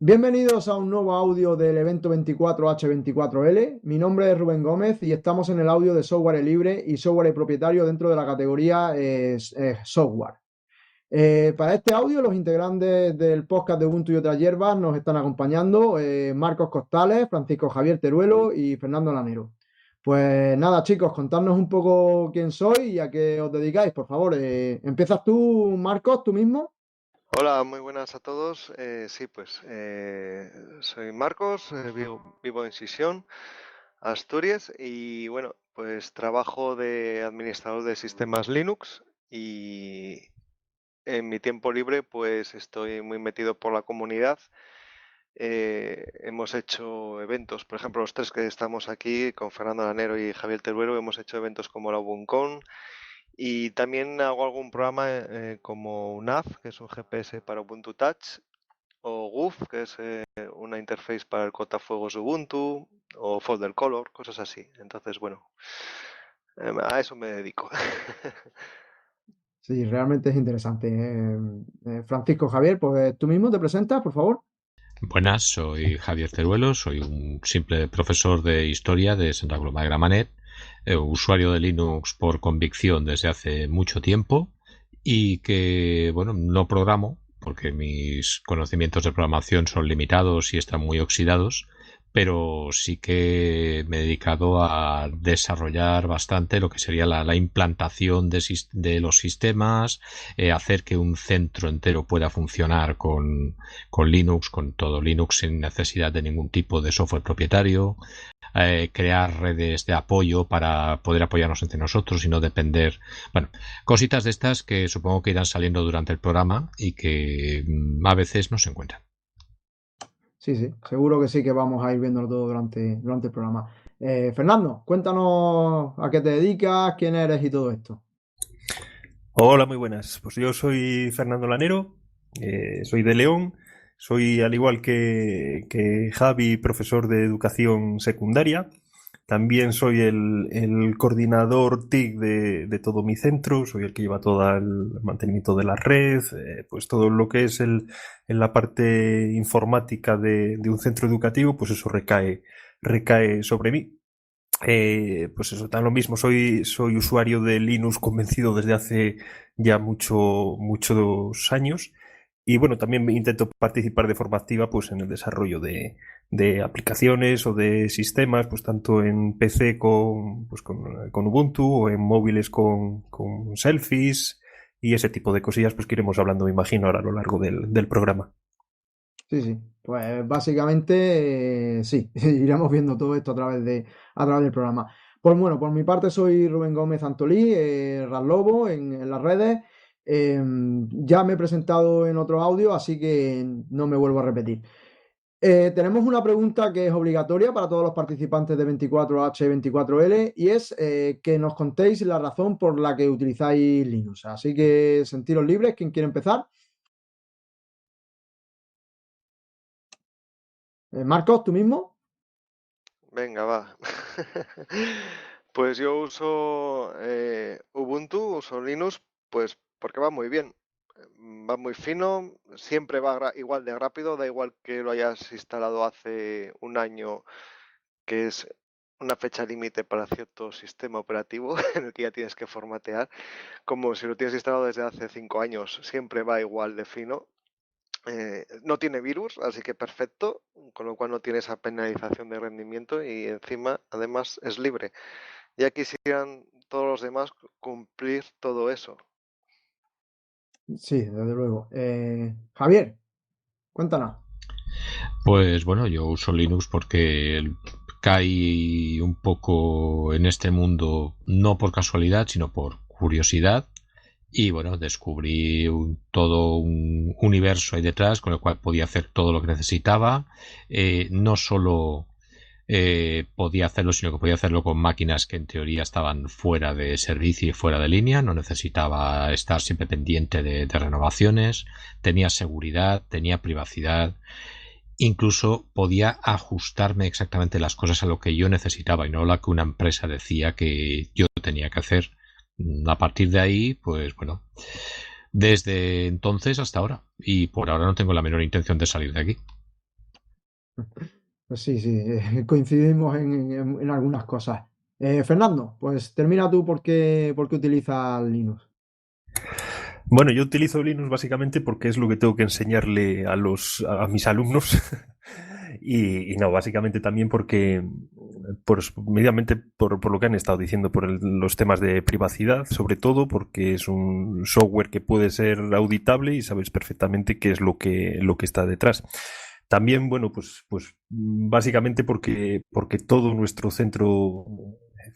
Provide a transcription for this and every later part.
Bienvenidos a un nuevo audio del evento 24H24L. Mi nombre es Rubén Gómez y estamos en el audio de software libre y software propietario dentro de la categoría software. Para este audio, los integrantes del podcast de Ubuntu y otras hierbas nos están acompañando Marcos Costales, Francisco Javier Teruelo y Fernando Lanero. Pues nada, chicos, contadnos un poco quién sois y a qué os dedicáis, por favor. ¿Empiezas tú, Marcos, tú mismo? Hola, muy buenas a todos. Sí, pues soy Marcos, vivo en Sisión, Asturias, y bueno, pues trabajo de administrador de sistemas Linux y en mi tiempo libre pues estoy muy metido por la comunidad. Hemos hecho eventos, por ejemplo, los tres que estamos aquí con Fernando Lanero y Javier Teruelo, hemos hecho eventos como la UbuCon. Y también hago algún programa como UNAV, que es un GPS para Ubuntu Touch, o GUF, que es una interface para el cortafuegos de Ubuntu, o Folder Color, cosas así. Entonces, bueno, a eso me dedico. Sí, realmente es interesante. Francisco Javier, pues tú mismo te presentas, por favor. Buenas, soy Javier Teruelo, soy un simple profesor de historia de Santa Coloma de Gramenet, usuario de Linux por convicción desde hace mucho tiempo y que, bueno, no programo porque mis conocimientos de programación son limitados y están muy oxidados, pero sí que me he dedicado a desarrollar bastante lo que sería la implantación de los sistemas, hacer que un centro entero pueda funcionar con Linux, con todo Linux sin necesidad de ningún tipo de software propietario, crear redes de apoyo para poder apoyarnos entre nosotros y no depender. Bueno, cositas de estas que supongo que irán saliendo durante el programa y que a veces no se encuentran. Sí, sí, seguro que sí que vamos a ir viéndolo todo durante el programa. Fernando, cuéntanos a qué te dedicas, quién eres y todo esto. Hola, muy buenas. Pues yo soy Fernando Lanero, soy de León, soy al igual que Javi, profesor de educación secundaria. También soy el coordinador TIC de todo mi centro, soy el que lleva todo el mantenimiento de la red, pues todo lo que es en la parte informática de un centro educativo, pues eso recae sobre mí. Pues eso, tan lo mismo, soy usuario de Linux convencido desde hace ya muchos años. Y bueno, también intento participar de forma activa pues, en el desarrollo de aplicaciones o de sistemas, pues tanto en PC con Ubuntu o en móviles con Selfies y ese tipo de cosillas pues que iremos hablando, me imagino, ahora a lo largo del programa. Sí, sí, pues básicamente sí, iremos viendo todo esto a través del programa. Pues bueno, por mi parte soy Rubén Gómez Antolí, Raslobo en las redes. Ya me he presentado en otro audio, así que no me vuelvo a repetir. Tenemos una pregunta que es obligatoria para todos los participantes de 24H24L y es que nos contéis la razón por la que utilizáis Linux. Así que sentiros libres, ¿quién quiere empezar? Marcos, ¿tú mismo? Venga, va. Pues yo uso Ubuntu, uso Linux, pues porque va muy bien. Va muy fino, siempre va igual de rápido, da igual que lo hayas instalado hace un año, que es una fecha límite para cierto sistema operativo en el que ya tienes que formatear, como si lo tienes instalado desde hace 5 años, siempre va igual de fino. No tiene virus, así que perfecto, con lo cual no tiene esa penalización de rendimiento y encima, además, es libre. Ya quisieran todos los demás cumplir todo eso. Sí, desde luego. Javier, cuéntanos. Pues bueno, yo uso Linux porque caí un poco en este mundo no por casualidad, sino por curiosidad. Y bueno, descubrí todo un universo ahí detrás con el cual podía hacer todo lo que necesitaba. No solo podía hacerlo, sino que podía hacerlo con máquinas que en teoría estaban fuera de servicio y fuera de línea. No necesitaba estar siempre pendiente de renovaciones. Tenía seguridad, tenía privacidad. Incluso podía ajustarme exactamente las cosas a lo que yo necesitaba y no lo que una empresa decía que yo tenía que hacer. A partir de ahí, pues bueno, desde entonces hasta ahora. Y por ahora no tengo la menor intención de salir de aquí. Pues sí, sí, coincidimos en algunas cosas. Fernando, pues termina tú por qué utilizas Linux. Bueno, yo utilizo Linux básicamente porque es lo que tengo que enseñarle a mis alumnos. Y no, básicamente también porque, mediamente por lo que han estado diciendo, los temas de privacidad, sobre todo porque es un software que puede ser auditable y sabes perfectamente qué es lo que está detrás. También, bueno, pues básicamente porque todo nuestro centro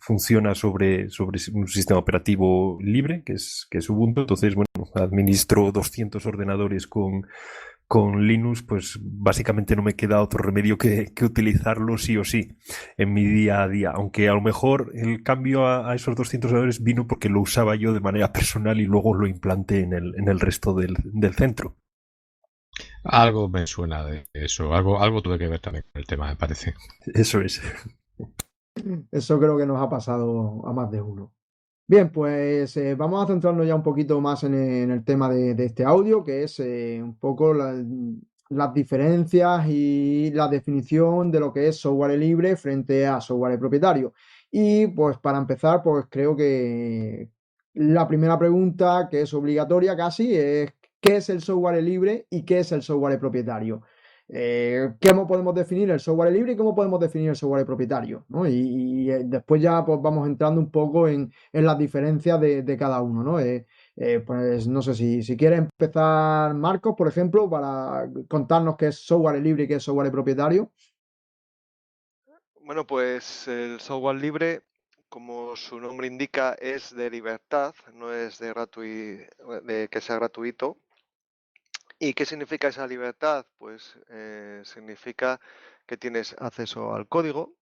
funciona sobre un sistema operativo libre, que es Ubuntu. Entonces, bueno, administro 200 ordenadores con Linux, pues básicamente no me queda otro remedio que utilizarlo sí o sí en mi día a día. Aunque a lo mejor el cambio a esos 200 ordenadores vino porque lo usaba yo de manera personal y luego lo implanté en el resto del centro. Algo me suena de eso, algo tuve que ver también con el tema, me parece. Eso es. Eso creo que nos ha pasado a más de uno. Bien, pues vamos a centrarnos ya un poquito más en el tema de este audio, que es un poco las diferencias y la definición de lo que es software libre frente a software propietario. Y pues para empezar, pues creo que la primera pregunta, que es obligatoria casi, es ¿qué es el software libre y qué es el software propietario? ¿Cómo podemos definir el software libre y cómo podemos definir el software propietario? ¿No? Y después ya pues vamos entrando un poco en las diferencias de cada uno, ¿no? Pues no sé si quiere empezar Marcos, por ejemplo, para contarnos qué es software libre y qué es software propietario. Bueno, pues el software libre, como su nombre indica, es de libertad, no es de que sea gratuito. ¿Y qué significa esa libertad? Pues significa que tienes acceso al código,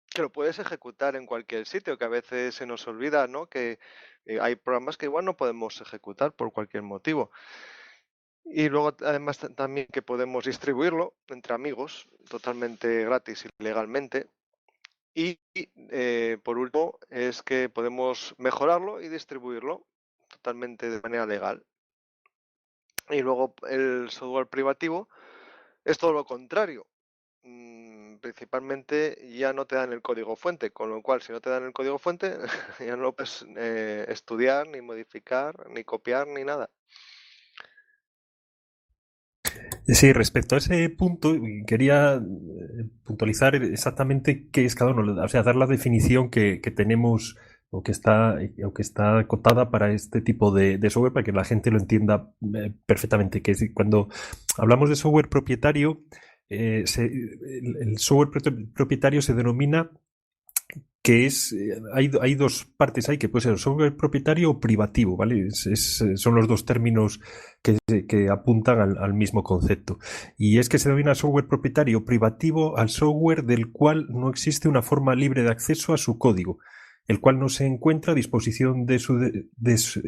que lo puedes ejecutar en cualquier sitio, que a veces se nos olvida, ¿no? Que hay programas que igual no podemos ejecutar por cualquier motivo. Y luego, además, también que podemos distribuirlo entre amigos totalmente gratis y legalmente. Y por último, es que podemos mejorarlo y distribuirlo totalmente de manera legal. Y luego el software privativo es todo lo contrario. Principalmente ya no te dan el código fuente, con lo cual si no te dan el código fuente ya no lo puedes estudiar, ni modificar, ni copiar, ni nada. Sí, respecto a ese punto, quería puntualizar exactamente qué es cada uno, o sea, dar la definición que tenemos o que está acotada para este tipo de software para que la gente lo entienda perfectamente. Que es, cuando hablamos de software propietario, el software propietario se denomina que hay dos partes ahí, que puede ser software propietario o privativo, ¿vale? Son los dos términos que apuntan al mismo concepto. Y es que se denomina software propietario privativo al software del cual no existe una forma libre de acceso a su código, el cual no se encuentra a disposición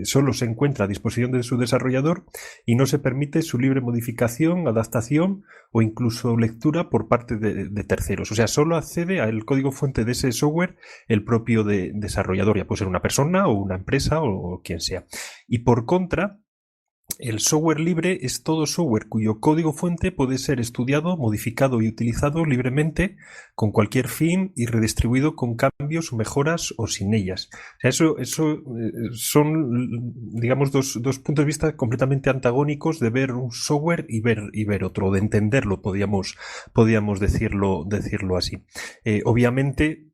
solo se encuentra a disposición de su desarrollador y no se permite su libre modificación, adaptación o incluso lectura por parte de terceros. O sea, solo accede al código fuente de ese software el propio desarrollador, ya puede ser una persona o una empresa o quien sea. Y por contra, el software libre es todo software cuyo código fuente puede ser estudiado, modificado y utilizado libremente con cualquier fin y redistribuido con cambios o mejoras o sin ellas. O sea, eso son, digamos, dos puntos de vista completamente antagónicos de ver un software y ver otro, de entenderlo, podríamos decirlo así. Obviamente,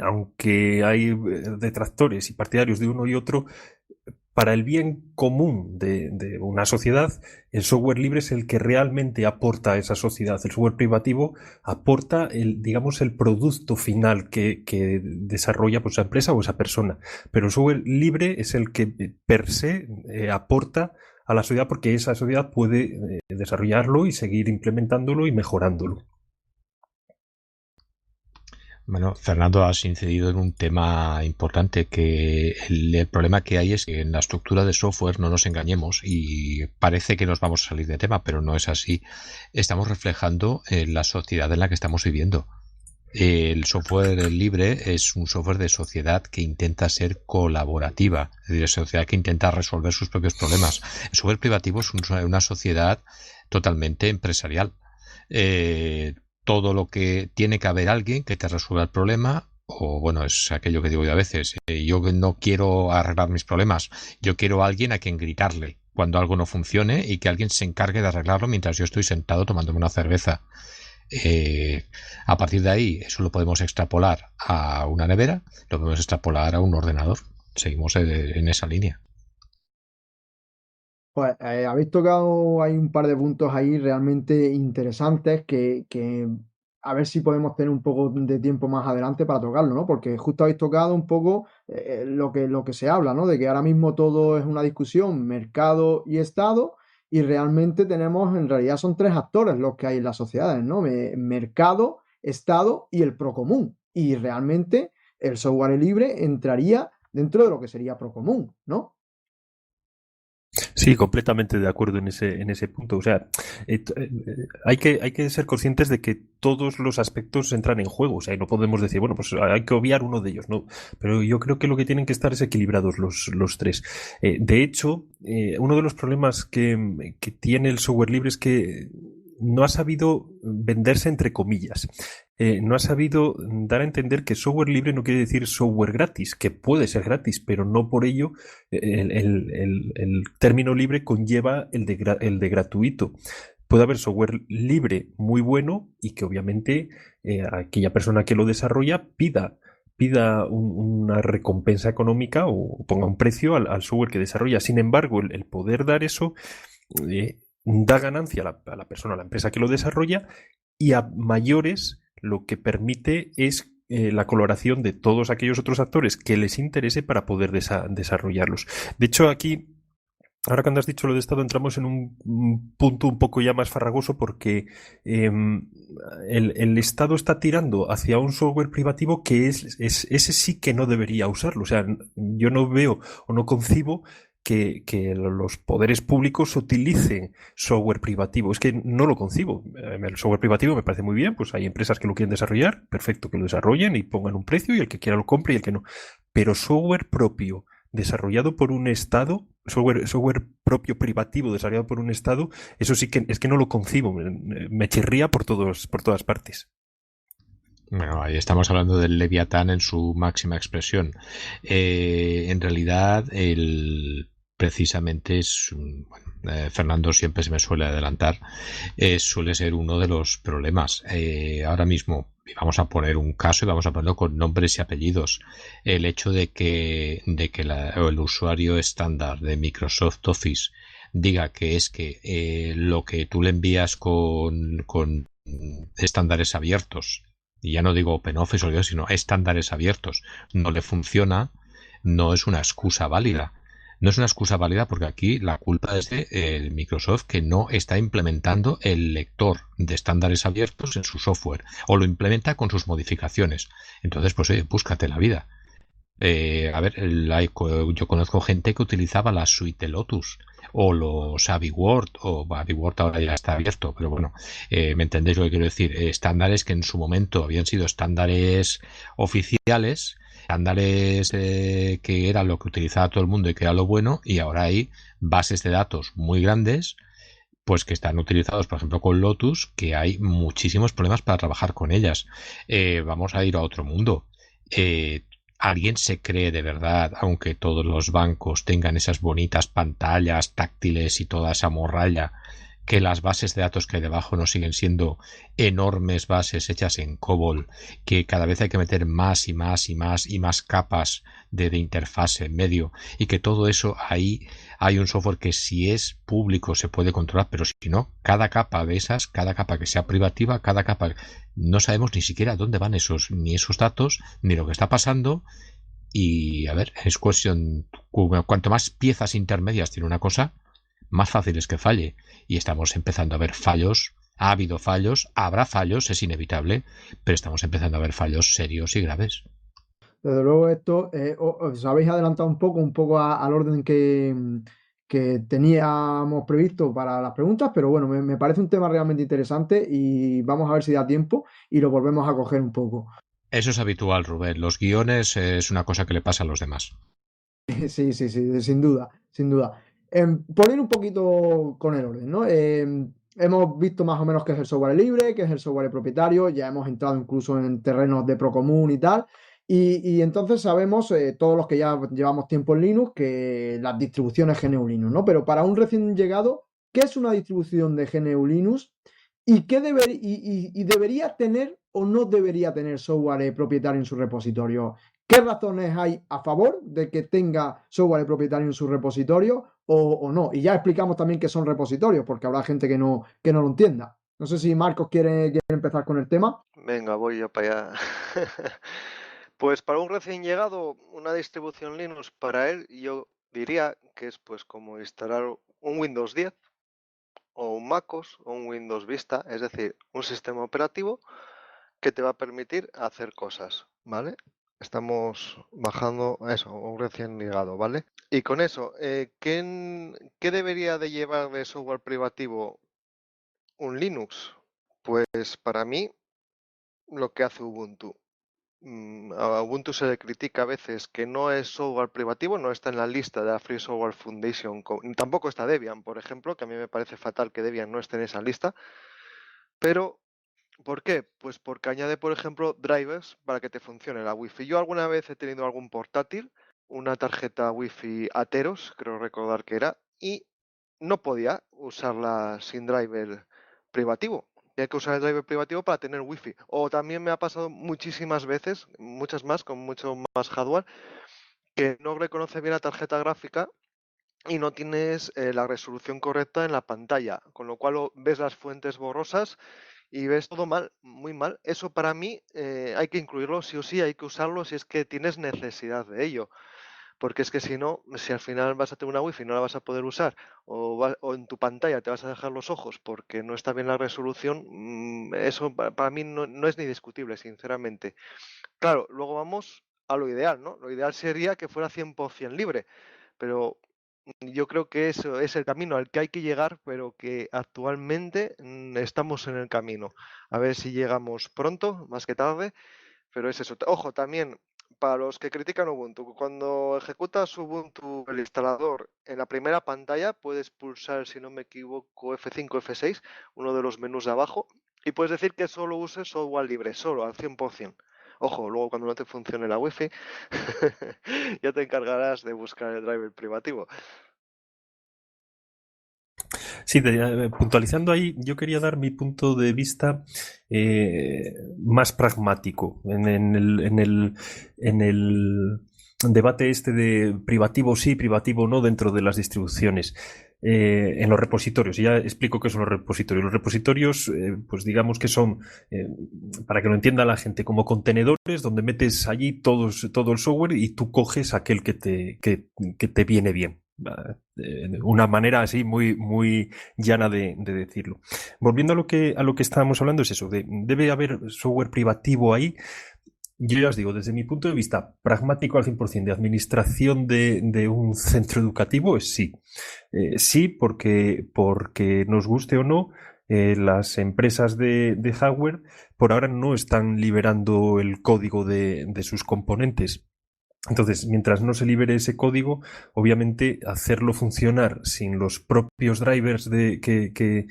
aunque hay detractores y partidarios de uno y otro, para el bien común de una sociedad, el software libre es el que realmente aporta a esa sociedad. El software privativo aporta digamos, el producto final que desarrolla pues, esa empresa o esa persona. Pero el software libre es el que per se aporta a la sociedad porque esa sociedad puede desarrollarlo y seguir implementándolo y mejorándolo. Bueno, Fernando, has incidido en un tema importante, que el problema que hay es que en la estructura de software, no nos engañemos, y parece que nos vamos a salir de tema, pero no es así. Estamos reflejando la sociedad en la que estamos viviendo. El software libre es un software de sociedad que intenta ser colaborativa, es decir, es sociedad que intenta resolver sus propios problemas. El software privativo es una sociedad totalmente empresarial. todo lo que tiene que haber alguien que te resuelva el problema. O bueno, es aquello que digo yo a veces, yo no quiero arreglar mis problemas, yo quiero a alguien a quien gritarle cuando algo no funcione y que alguien se encargue de arreglarlo mientras yo estoy sentado tomándome una cerveza. A partir de ahí, eso lo podemos extrapolar a una nevera, lo podemos extrapolar a un ordenador. Seguimos en esa línea. Pues habéis tocado, hay un par de puntos ahí realmente interesantes que a ver si podemos tener un poco de tiempo más adelante para tocarlo, ¿no? Porque justo habéis tocado un poco lo que se habla, ¿no? De que ahora mismo todo es una discusión, mercado y Estado, y realmente tenemos, en realidad son tres actores los que hay en las sociedades, ¿no? Mercado, Estado y el procomún. Y realmente el software libre entraría dentro de lo que sería procomún, ¿no? Sí, completamente de acuerdo en ese punto. O sea, hay que ser conscientes de que todos los aspectos entran en juego. O sea, y no podemos decir, bueno, pues hay que obviar uno de ellos, ¿no? Pero yo creo que lo que tienen que estar es equilibrados los tres. De hecho, uno de los problemas que tiene el software libre es que no ha sabido venderse entre comillas. No ha sabido dar a entender que software libre no quiere decir software gratis, que puede ser gratis, pero no por ello el término libre conlleva el de gratuito. Puede haber software libre muy bueno y que obviamente aquella persona que lo desarrolla pida una recompensa económica o ponga un precio al software que desarrolla. Sin embargo, el poder dar eso da ganancia a la persona, a la empresa que lo desarrolla, y a mayores lo que permite es la colaboración de todos aquellos otros actores que les interese para poder desarrollarlos. De hecho, aquí, ahora cuando has dicho lo de Estado, entramos en un punto un poco ya más farragoso porque el Estado está tirando hacia un software privativo que ese sí que no debería usarlo. O sea, yo no veo o no concibo que los poderes públicos utilicen software privativo. Es que no lo concibo. El software privativo me parece muy bien, pues hay empresas que lo quieren desarrollar, perfecto, que lo desarrollen y pongan un precio y el que quiera lo compre y el que no. Pero software propio desarrollado por un Estado, software propio privativo desarrollado por un Estado, eso sí que es que no lo concibo, me chirría por todas partes. Bueno, ahí estamos hablando del Leviatán en su máxima expresión. En realidad, precisamente es Fernando siempre se me suele adelantar, suele ser uno de los problemas. Ahora mismo vamos a poner un caso y vamos a ponerlo con nombres y apellidos. El hecho de que el usuario estándar de Microsoft Office diga que es que lo que tú le envías con estándares abiertos, y ya no digo OpenOffice o sino estándares abiertos, no le funciona, no es una excusa válida. No es una excusa válida porque aquí la culpa es de Microsoft, que no está implementando el lector de estándares abiertos en su software o lo implementa con sus modificaciones. Entonces, pues oye, búscate la vida. A ver, yo conozco gente que utilizaba la suite de Lotus o los AbiWord, o AbiWord ahora ya está abierto, pero bueno, me entendéis lo que quiero decir. Estándares que en su momento habían sido estándares oficiales, estándares que era lo que utilizaba todo el mundo y que era lo bueno, y ahora hay bases de datos muy grandes, pues que están utilizados, por ejemplo, con Lotus, que hay muchísimos problemas para trabajar con ellas. Vamos a ir a otro mundo. ¿Alguien se cree de verdad, aunque todos los bancos tengan esas bonitas pantallas táctiles y toda esa morralla, que las bases de datos que hay debajo no siguen siendo enormes bases hechas en COBOL, que cada vez hay que meter más y más y más y más capas de interfase en medio, y que todo eso ahí hay un software que si es público se puede controlar, pero si no, cada capa de esas, cada capa que sea privativa, cada capa, no sabemos ni siquiera dónde van ni esos datos, ni lo que está pasando. Y a ver, es cuestión, cuanto más piezas intermedias tiene una cosa, más fácil es que falle. Y estamos empezando a ver fallos. Ha habido fallos, habrá fallos, es inevitable, pero estamos empezando a ver fallos serios y graves. Desde luego esto, os habéis adelantado un poco al orden que teníamos previsto para las preguntas, pero bueno, me parece un tema realmente interesante y vamos a ver si da tiempo y lo volvemos a coger un poco. Eso es habitual, Rubén. Los guiones es una cosa que le pasa a los demás. Sí, sí, sí, sin duda, sin duda. Por ir un poquito con el orden, ¿no? hemos visto más o menos qué es el software libre, qué es el software propietario, ya hemos entrado incluso en terrenos de Procomún y tal. Y entonces sabemos, todos los que ya llevamos tiempo en Linux, que las distribuciones GNU Linux, ¿no? Pero para un recién llegado, ¿qué es una distribución de GNU Linux? ¿Y qué debería tener o no debería tener software propietario en su repositorio? ¿Qué razones hay a favor de que tenga software propietario en su repositorio o no? Y ya explicamos también qué son repositorios, porque habrá gente que no lo entienda. No sé si Marcos quiere empezar con el tema. Venga, voy yo para allá. Pues para un recién llegado, una distribución Linux para él, yo diría que es pues como instalar un Windows 10 o un MacOS o un Windows Vista, es decir, un sistema operativo que te va a permitir hacer cosas, ¿vale? Estamos bajando eso, un recién llegado, ¿vale? Y con eso, ¿qué debería de llevar de software privativo un Linux? Pues para mí, lo que hace Ubuntu. A Ubuntu se le critica a veces que no es software privativo, no está en la lista de la Free Software Foundation, tampoco está Debian, por ejemplo, que a mí me parece fatal que Debian no esté en esa lista, pero ¿por qué? Pues porque añade, por ejemplo, drivers para que te funcione la Wi-Fi. Yo alguna vez he tenido algún portátil, una tarjeta Wi-Fi Ateros, creo recordar que era, y no podía usarla sin driver privativo. Tenía que usar el driver privativo para tener Wi-Fi. O también me ha pasado muchísimas veces, muchas más, con mucho más hardware, que no reconoce bien la tarjeta gráfica y no tienes la resolución correcta en la pantalla, con lo cual ves las fuentes borrosas y ves todo mal, muy mal. Eso para mí hay que incluirlo, sí o sí, hay que usarlo si es que tienes necesidad de ello. Porque es que si no, si al final vas a tener una wifi y no la vas a poder usar, o en tu pantalla te vas a dejar los ojos porque no está bien la resolución, eso para mí no es ni discutible, sinceramente. Claro, luego vamos a lo ideal, ¿no? Lo ideal sería que fuera 100% libre, pero yo creo que eso es el camino al que hay que llegar, pero que actualmente estamos en el camino. A ver si llegamos pronto, más que tarde, pero es eso. Ojo, también para los que critican Ubuntu, cuando ejecutas Ubuntu el instalador en la primera pantalla, puedes pulsar, si no me equivoco, F5, F6, uno de los menús de abajo, y puedes decir que solo uses software libre, solo al 100%. Ojo, luego cuando no te funcione la Wi-Fi, ya te encargarás de buscar el driver privativo. Sí, puntualizando ahí, yo quería dar mi punto de vista más pragmático en el debate este de privativo sí, privativo no dentro de las distribuciones. En los repositorios, y ya explico qué son los repositorios. Los repositorios, pues digamos que son, para que lo entienda la gente, como contenedores donde metes allí todo el software y tú coges aquel que te viene bien. Una manera así muy llana de decirlo. Volviendo a lo que estábamos hablando, es eso, debe haber software privativo ahí. Yo ya os digo, desde mi punto de vista pragmático al 100% de administración de un centro educativo es sí. Sí, porque nos guste o no, las empresas de hardware por ahora no están liberando el código de sus componentes. Entonces, mientras no se libere ese código, obviamente hacerlo funcionar sin los propios drivers que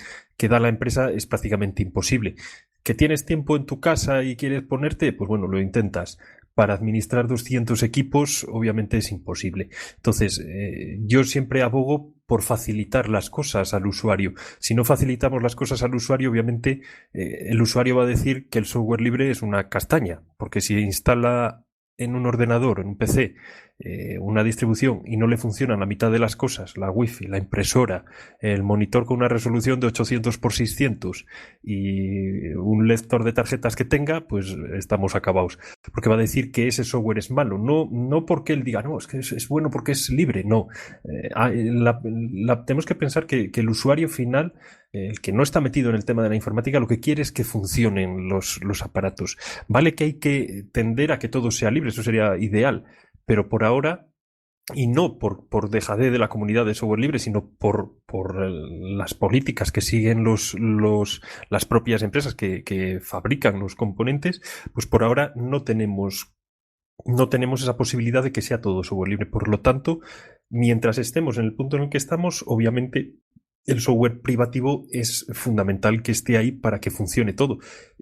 da la empresa es prácticamente imposible. ¿Que tienes tiempo en tu casa y quieres ponerte? Pues bueno, lo intentas. Para administrar 200 equipos, obviamente es imposible. Entonces, yo siempre abogo por facilitar las cosas al usuario. Si no facilitamos las cosas al usuario, obviamente el usuario va a decir que el software libre es una castaña, porque si instala en un ordenador, en un PC, una distribución y no le funcionan la mitad de las cosas, la wifi, la impresora, el monitor con una resolución de 800 por 600 y un lector de tarjetas que tenga, pues estamos acabados. Porque va a decir que ese software es malo, no porque él diga, no, es que es bueno porque es libre, no. Tenemos que pensar que el usuario final, el que no está metido en el tema de la informática, lo que quiere es que funcionen los aparatos. Vale que hay que tender a que todo sea libre, eso sería ideal, pero por ahora, y no por dejadez de la comunidad de software libre, sino por las políticas que siguen las propias empresas que fabrican los componentes, pues por ahora no tenemos esa posibilidad de que sea todo software libre. Por lo tanto, mientras estemos en el punto en el que estamos, obviamente el software privativo es fundamental que esté ahí para que funcione todo.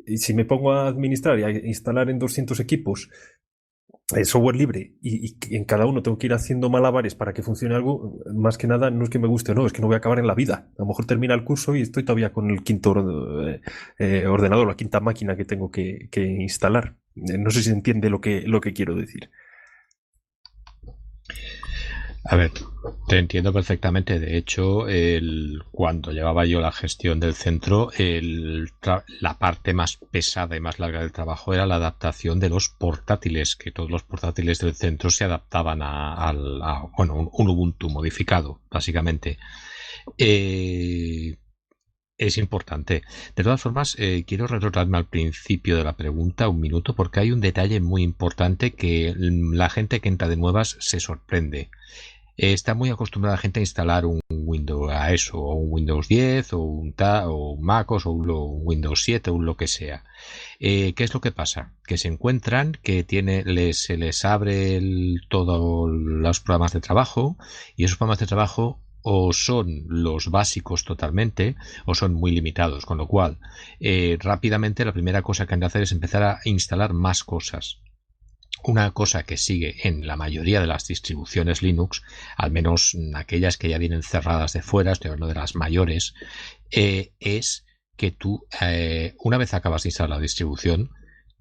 Y si me pongo a administrar y a instalar en 200 equipos el software libre y en cada uno tengo que ir haciendo malabares para que funcione algo, más que nada no es que me guste o no, es que no voy a acabar en la vida. A lo mejor termina el curso y estoy todavía con el quinto ordenador, la quinta máquina que tengo que instalar. No sé si se entiende lo que quiero decir. A ver, te entiendo perfectamente. De hecho, cuando llevaba yo la gestión del centro, la parte más pesada y más larga del trabajo era la adaptación de los portátiles, que todos los portátiles del centro se adaptaban a un Ubuntu modificado, básicamente. Es importante. De todas formas, quiero retrotraerme al principio de la pregunta un minuto, porque hay un detalle muy importante que la gente que entra de nuevas se sorprende. Está muy acostumbrada la gente a instalar un Windows a eso, o un Windows 10, o un MacOS, o un Windows 7, o lo que sea. ¿Qué es lo que pasa? Que se encuentran que se les abre todos los programas de trabajo, y esos programas de trabajo o son los básicos totalmente, o son muy limitados, con lo cual rápidamente la primera cosa que han de hacer es empezar a instalar más cosas. Una cosa que sigue en la mayoría de las distribuciones Linux, al menos aquellas que ya vienen cerradas de fuera, estoy hablando de las mayores, es que tú, una vez acabas de instalar la distribución,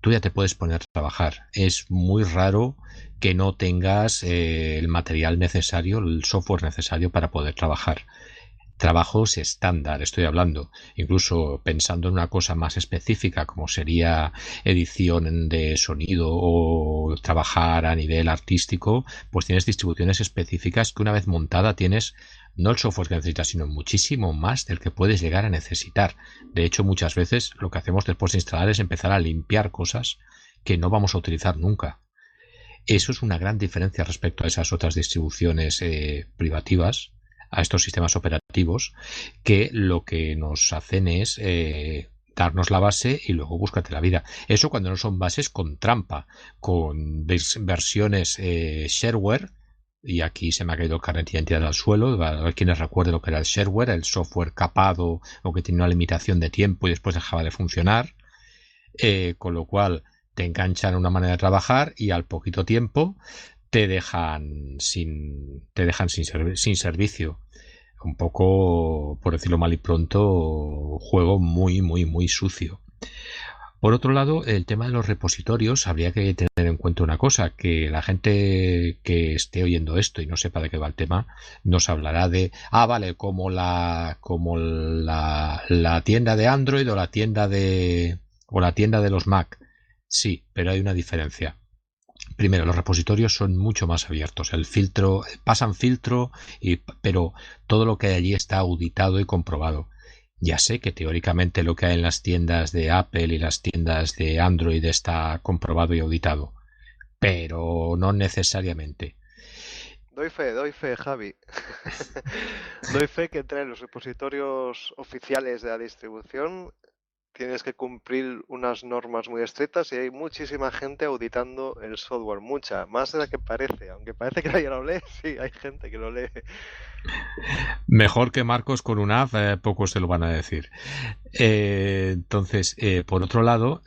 tú ya te puedes poner a trabajar. Es muy raro que no tengas el material necesario, el software necesario para poder trabajar. Trabajos estándar, estoy hablando, incluso pensando en una cosa más específica como sería edición de sonido o trabajar a nivel artístico, pues tienes distribuciones específicas que una vez montada tienes no el software que necesitas, sino muchísimo más del que puedes llegar a necesitar. De hecho, muchas veces lo que hacemos después de instalar es empezar a limpiar cosas que no vamos a utilizar nunca. Eso es una gran diferencia respecto a esas otras distribuciones privativas, a estos sistemas operativos, que lo que nos hacen es darnos la base y luego búscate la vida. Eso cuando no son bases con trampa, con versiones shareware, y aquí se me ha caído el carnet de identidad al suelo, a ver quienes recuerden lo que era el shareware, el software capado o que tiene una limitación de tiempo y después dejaba de funcionar, con lo cual te enganchan una manera de trabajar y al poquito tiempo te dejan sin servicio. Un poco, por decirlo mal y pronto, juego muy, muy, muy sucio. Por otro lado, el tema de los repositorios, habría que tener en cuenta una cosa, que la gente que esté oyendo esto y no sepa de qué va el tema, nos hablará de, vale, como la tienda de Android o la tienda de los Mac. Sí, pero hay una diferencia. Primero, los repositorios son mucho más abiertos. El filtro, pasan filtro, pero todo lo que hay allí está auditado y comprobado. Ya sé que teóricamente lo que hay en las tiendas de Apple y las tiendas de Android está comprobado y auditado, pero no necesariamente. Doy fe, Javi. Doy fe que entre los repositorios oficiales de la distribución tienes que cumplir unas normas muy estrictas y hay muchísima gente auditando el software, mucha, más de la que parece, aunque parece que nadie lo lee, sí, hay gente que lo lee. Mejor que Marcos con una app, pocos se lo van a decir. Entonces, por otro lado,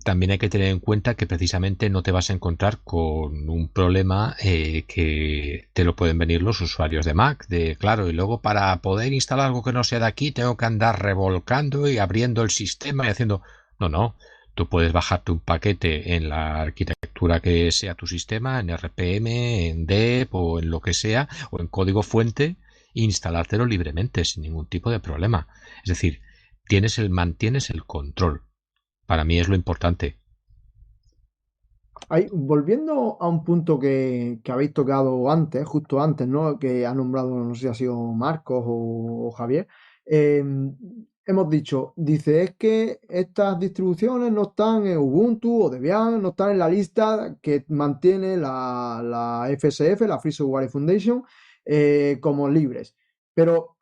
también hay que tener en cuenta que precisamente no te vas a encontrar con un problema que te lo pueden venir los usuarios de Mac, claro, y luego para poder instalar algo que no sea de aquí tengo que andar revolcando y abriendo el sistema y haciendo... No, tú puedes bajarte un paquete en la arquitectura que sea tu sistema, en RPM, en DEP o en lo que sea, o en código fuente, e instalártelo libremente, sin ningún tipo de problema. Es decir, mantienes el control. Para mí es lo importante. Volviendo a un punto que habéis tocado antes, justo antes, ¿no? Que ha nombrado, no sé si ha sido Marcos o Javier. Hemos dice, es que estas distribuciones no están en Ubuntu o Debian, no están en la lista que mantiene la FSF, la Free Software Foundation, como libres. Pero,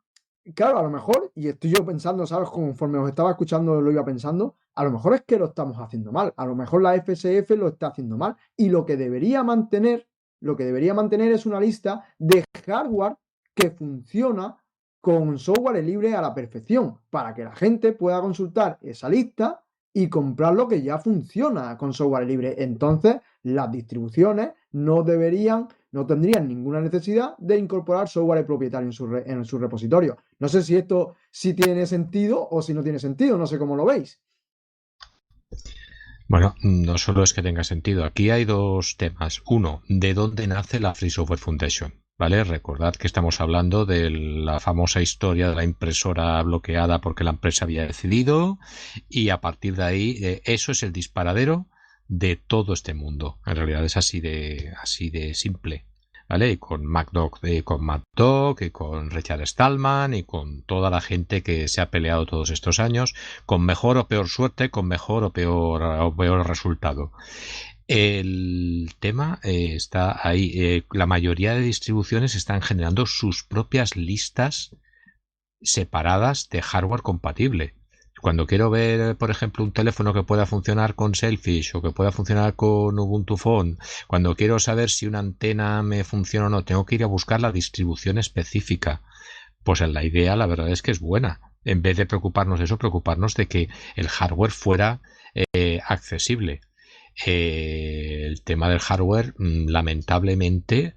claro, a lo mejor, y estoy yo pensando, ¿sabes? Conforme os estaba escuchando, lo iba pensando, a lo mejor es que lo estamos haciendo mal, a lo mejor la FSF lo está haciendo mal, y lo que debería mantener es una lista de hardware que funciona con software libre a la perfección, para que la gente pueda consultar esa lista y comprar lo que ya funciona con software libre. Entonces, las distribuciones no tendrían ninguna necesidad de incorporar software propietario en su repositorio. No sé si esto sí tiene sentido o si no tiene sentido, no sé cómo lo veis. Bueno, no solo es que tenga sentido. Aquí hay dos temas. Uno, ¿de dónde nace la Free Software Foundation? ¿Vale? Recordad que estamos hablando de la famosa historia de la impresora bloqueada porque la empresa había decidido, y a partir de ahí, eso es el disparadero de todo este mundo. En realidad es así de simple. ¿Vale? Y con Matt Dog, y con Richard Stallman, y con toda la gente que se ha peleado todos estos años, con mejor o peor suerte, con mejor o peor resultado. El tema está ahí. La mayoría de distribuciones están generando sus propias listas separadas de hardware compatible. Cuando quiero ver, por ejemplo, un teléfono que pueda funcionar con Selfish o que pueda funcionar con Ubuntu Phone, cuando quiero saber si una antena me funciona o no, tengo que ir a buscar la distribución específica. Pues la idea, la verdad es que es buena. En vez de preocuparnos de eso, preocuparnos de que el hardware fuera accesible. El tema del hardware, lamentablemente,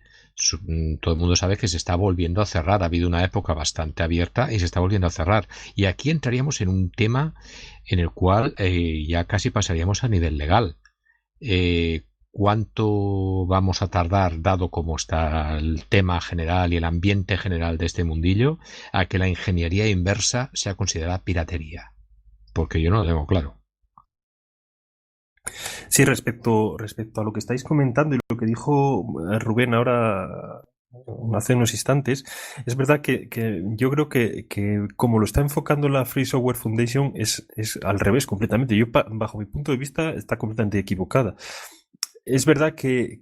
todo el mundo sabe que se está volviendo a cerrar. Ha habido una época bastante abierta y se está volviendo a cerrar. Y aquí entraríamos en un tema en el cual ya casi pasaríamos a nivel legal. ¿Cuánto vamos a tardar, dado cómo está el tema general y el ambiente general de este mundillo, a que la ingeniería inversa sea considerada piratería? Porque yo no lo tengo claro. Sí, respecto a lo que estáis comentando y lo que dijo Rubén ahora hace unos instantes, es verdad que yo creo que como lo está enfocando la Free Software Foundation es al revés completamente. Yo, bajo mi punto de vista, está completamente equivocada. Es verdad que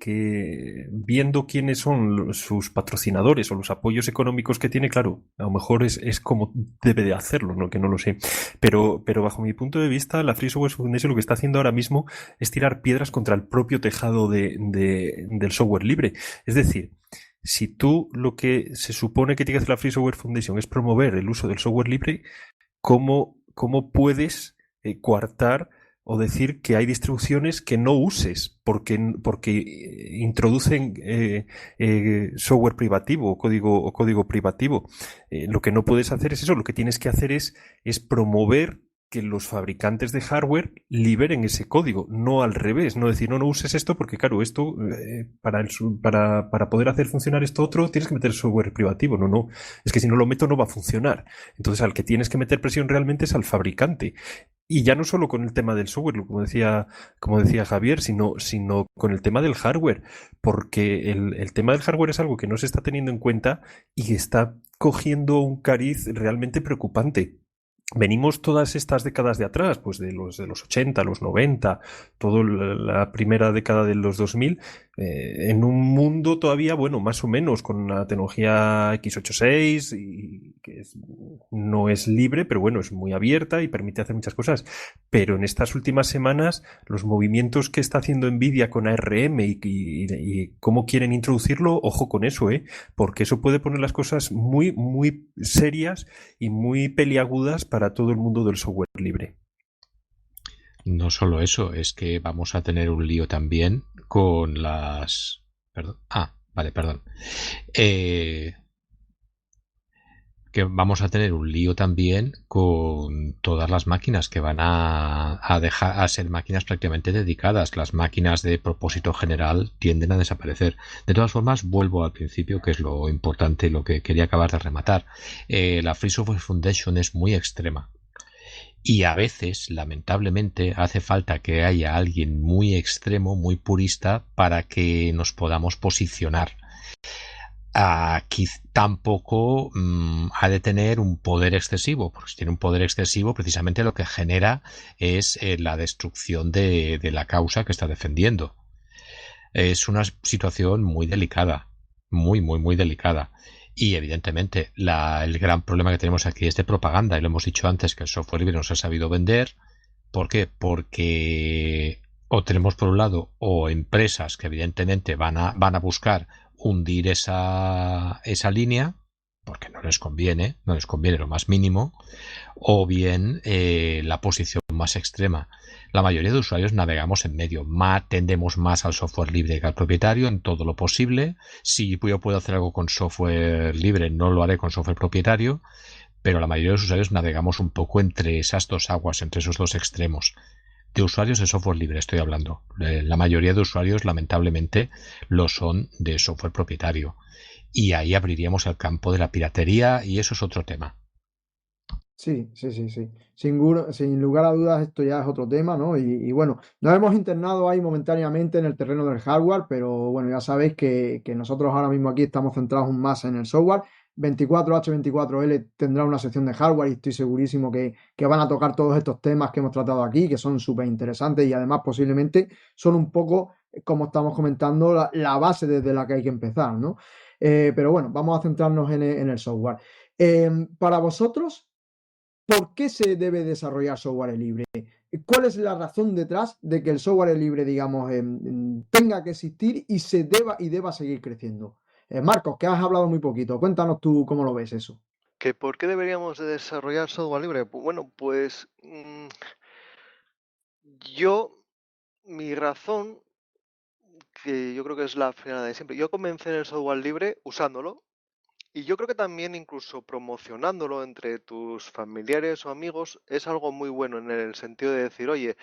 viendo quiénes son sus patrocinadores o los apoyos económicos que tiene, claro, a lo mejor es como debe de hacerlo, ¿no? Que no lo sé. Pero bajo mi punto de vista, la Free Software Foundation lo que está haciendo ahora mismo es tirar piedras contra el propio tejado del software libre. Es decir, si tú lo que se supone que tiene que hacer la Free Software Foundation es promover el uso del software libre, ¿cómo puedes coartar o decir que hay distribuciones que no uses porque introducen software privativo o código privativo? Lo que no puedes hacer es eso. Lo que tienes que hacer es promover que los fabricantes de hardware liberen ese código, no al revés, no decir no uses esto porque claro, esto para poder hacer funcionar esto otro tienes que meter software privativo, no, es que si no lo meto no va a funcionar. Entonces al que tienes que meter presión realmente es al fabricante. Y ya no solo con el tema del software, como decía Javier, sino con el tema del hardware, porque el tema del hardware es algo que no se está teniendo en cuenta y que está cogiendo un cariz realmente preocupante. Venimos todas estas décadas de atrás, pues de los 80, los 90, toda la primera década de los 2000, en un mundo todavía, bueno, más o menos con una tecnología x86 y que no es libre, pero bueno, es muy abierta y permite hacer muchas cosas. Pero en estas últimas semanas, los movimientos que está haciendo Nvidia con ARM y cómo quieren introducirlo, ojo con eso, porque eso puede poner las cosas muy, muy serias y muy peliagudas para todo el mundo del software libre. No solo eso, es que vamos a tener un lío también con las... Perdón. Perdón. Que vamos a tener un lío también con todas las máquinas que van a dejar a ser máquinas prácticamente dedicadas. Las máquinas de propósito general tienden a desaparecer. De todas formas, vuelvo al principio, que es lo importante, lo que quería acabar de rematar. La Free Software Foundation es muy extrema. Y a veces, lamentablemente, hace falta que haya alguien muy extremo, muy purista, para que nos podamos posicionar. Aquí tampoco ha de tener un poder excesivo, porque si tiene un poder excesivo, precisamente lo que genera es la destrucción de la causa que está defendiendo. Es una situación muy delicada, muy, muy, muy delicada. Y evidentemente el gran problema que tenemos aquí es de propaganda, y lo hemos dicho antes, que el software libre no se ha sabido vender. ¿Por qué? Porque o tenemos por un lado o empresas que evidentemente van a buscar hundir esa línea, porque no les conviene lo más mínimo, o bien la posición más extrema. La mayoría de usuarios navegamos en medio, tendemos más al software libre que al propietario en todo lo posible. Si yo puedo hacer algo con software libre, no lo haré con software propietario, pero la mayoría de los usuarios navegamos un poco entre esas dos aguas, entre esos dos extremos. De usuarios de software libre estoy hablando. La mayoría de usuarios, lamentablemente, lo son de software propietario. Y ahí abriríamos el campo de la piratería y eso es otro tema. Sí, sí, sí, sí. Sin lugar a dudas, esto ya es otro tema, ¿no? Y bueno, nos hemos internado ahí momentáneamente en el terreno del hardware, pero bueno, ya sabéis que nosotros ahora mismo aquí estamos centrados más en el software. 24H24L tendrá una sección de hardware y estoy segurísimo que van a tocar todos estos temas que hemos tratado aquí, que son súper interesantes y además posiblemente son un poco, como estamos comentando, la base desde la que hay que empezar, ¿no? Pero bueno, vamos a centrarnos en el software. Para vosotros, ¿por qué se debe desarrollar software libre? ¿Cuál es la razón detrás de que el software libre, digamos, tenga que existir y deba seguir creciendo? Marcos, que has hablado muy poquito, cuéntanos tú cómo lo ves eso. ¿Que por qué deberíamos de desarrollar software libre? Bueno, pues mi razón, que yo creo que es la final de siempre, yo comencé en el software libre usándolo. Y yo creo que también incluso promocionándolo entre tus familiares o amigos es algo muy bueno en el sentido de decir, oye,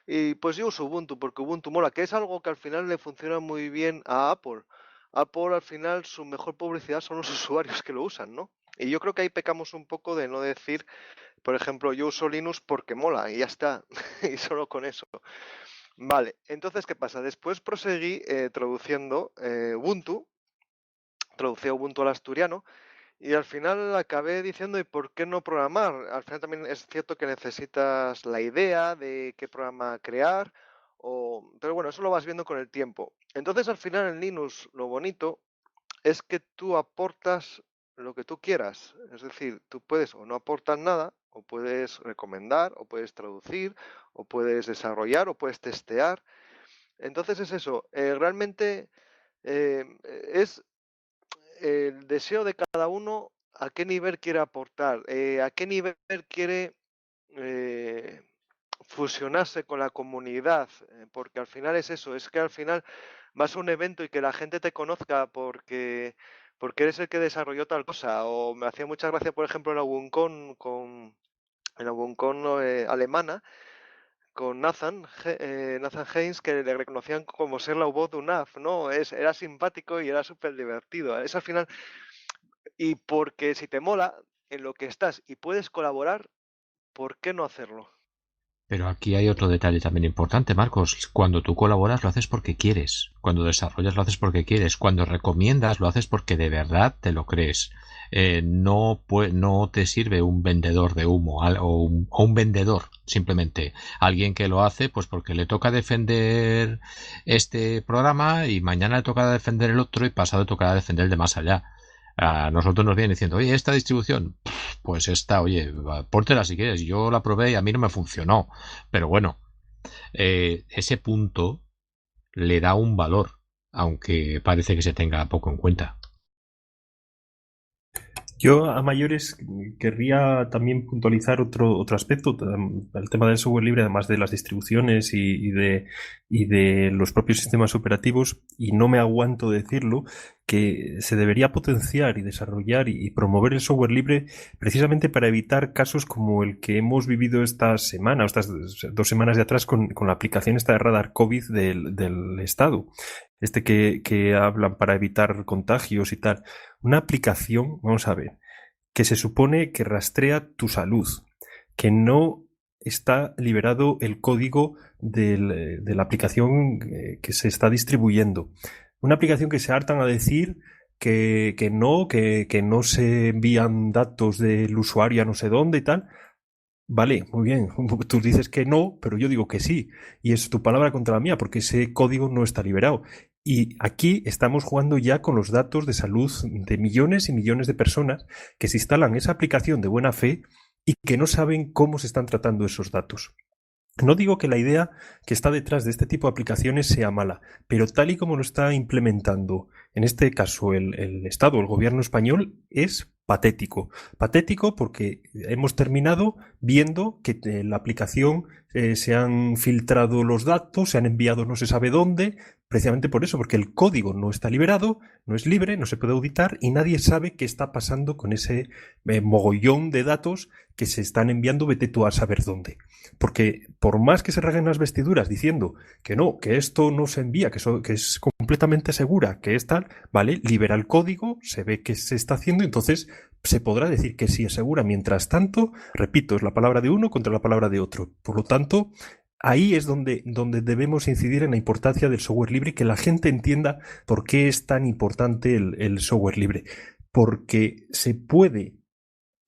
y pues yo uso Ubuntu porque Ubuntu mola, que es algo que al final le funciona muy bien a Apple. Apple al final su mejor publicidad son los usuarios que lo usan, ¿no? Y yo creo que ahí pecamos un poco de no decir, por ejemplo, yo uso Linux porque mola y ya está, y solo con eso. Vale, entonces, ¿qué pasa? Después proseguí traduciendo Ubuntu, traducí Ubuntu al asturiano. Y al final acabé diciendo, ¿y por qué no programar? Al final también es cierto que necesitas la idea de qué programa crear, pero bueno, eso lo vas viendo con el tiempo. Entonces al final en Linux lo bonito es que tú aportas lo que tú quieras. Es decir, tú puedes o no aportar nada, o puedes recomendar, o puedes traducir, o puedes desarrollar, o puedes testear. Entonces es eso, realmente es el deseo de cada uno a qué nivel quiere aportar, a qué nivel quiere eh, fusionarse con la comunidad, porque al final es eso, es que al final vas a un evento y que la gente te conozca porque eres el que desarrolló tal cosa, o me hacía mucha gracia, por ejemplo, en la WunCon, en la WunCon alemana, con Nathan Haynes, que le reconocían como ser la voz de UNAF, ¿no? Era simpático y era súper divertido. Es al final, y porque si te mola en lo que estás y puedes colaborar, ¿por qué no hacerlo? Pero aquí hay otro detalle también importante, Marcos. Cuando tú colaboras lo haces porque quieres. Cuando desarrollas lo haces porque quieres. Cuando recomiendas lo haces porque de verdad te lo crees. No te sirve un vendedor de humo o un vendedor, simplemente. Alguien que lo hace pues porque le toca defender este programa y mañana le toca defender el otro y pasado le tocará defender el de más allá. A nosotros nos vienen diciendo, oye, esta distribución, pues esta, oye, pórtela si quieres. Yo la probé y a mí no me funcionó. Pero bueno, ese punto le da un valor, aunque parece que se tenga poco en cuenta. Yo a mayores querría también puntualizar otro aspecto, el tema del software libre, además de las distribuciones y de los propios sistemas operativos, y no me aguanto de decirlo, que se debería potenciar y desarrollar y promover el software libre precisamente para evitar casos como el que hemos vivido esta semana, o estas 2 semanas de atrás con la aplicación esta de Radar COVID del Estado. Que hablan para evitar contagios y tal. Una aplicación, vamos a ver, que se supone que rastrea tu salud, que no está liberado el código de la aplicación que se está distribuyendo. Una aplicación que se hartan a decir que no se envían datos del usuario a no sé dónde y tal. Vale, muy bien. Tú dices que no, pero yo digo que sí. Y es tu palabra contra la mía, porque ese código no está liberado. Y aquí estamos jugando ya con los datos de salud de millones y millones de personas que se instalan esa aplicación de buena fe y que no saben cómo se están tratando esos datos. No digo que la idea que está detrás de este tipo de aplicaciones sea mala, pero tal y como lo está implementando, en este caso el Estado, el gobierno español, es patético. Patético porque hemos terminado viendo que la aplicación se han filtrado los datos, se han enviado no se sabe dónde, precisamente por eso, porque el código no está liberado, no es libre, no se puede auditar y nadie sabe qué está pasando con ese mogollón de datos que se están enviando, vete tú a saber dónde. Porque por más que se rasguen las vestiduras diciendo que no, que esto no se envía, que es completamente segura, que es tal, ¿vale? Libera el código, se ve que se está haciendo, entonces se podrá decir que sí es segura. Mientras tanto, repito, es la palabra de uno contra la palabra de otro. Por lo tanto, ahí es donde debemos incidir en la importancia del software libre y que la gente entienda por qué es tan importante el software libre. Porque se puede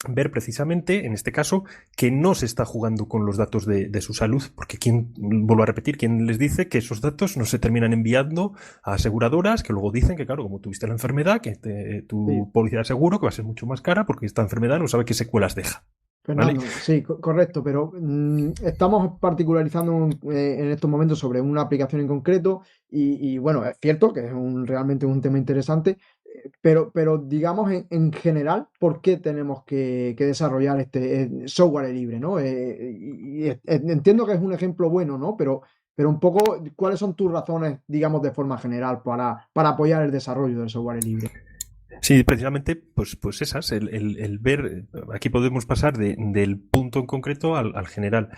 ver precisamente, en este caso, que no se está jugando con los datos de su salud, porque vuelvo a repetir, ¿quién les dice que esos datos no se terminan enviando a aseguradoras que luego dicen que, claro, como tuviste la enfermedad, que Sí. tu póliza de seguro que va a ser mucho más cara porque esta enfermedad no sabe qué secuelas deja? ¿Vale? Fernando, sí, correcto, pero estamos particularizando en estos momentos sobre una aplicación en concreto y, bueno, es cierto que es realmente un tema interesante, pero digamos en general, ¿por qué tenemos que desarrollar este software libre, ¿no? Entiendo que es un ejemplo bueno, ¿no? Pero un poco, ¿cuáles son tus razones, digamos, de forma general para apoyar el desarrollo del software libre? Sí, precisamente, pues esas, el ver, aquí podemos pasar del punto en concreto al general,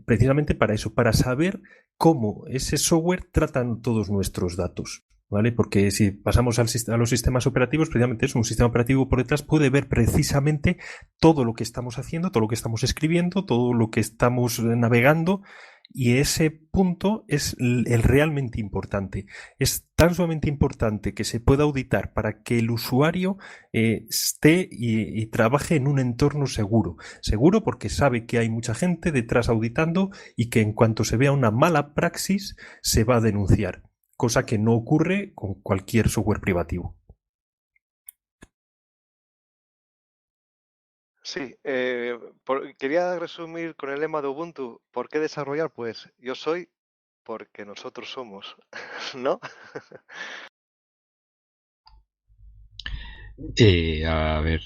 precisamente para eso, para saber cómo ese software tratan todos nuestros datos. ¿Vale? Porque si pasamos a los sistemas operativos, precisamente es un sistema operativo por detrás, puede ver precisamente todo lo que estamos haciendo, todo lo que estamos escribiendo, todo lo que estamos navegando, y ese punto es el realmente importante. Es tan sumamente importante que se pueda auditar para que el usuario esté y trabaje en un entorno seguro. Seguro porque sabe que hay mucha gente detrás auditando y que en cuanto se vea una mala praxis se va a denunciar, cosa que no ocurre con cualquier software privativo. Sí, quería resumir con el lema de Ubuntu. ¿Por qué desarrollar? Pues yo soy porque nosotros somos, ¿no? A ver,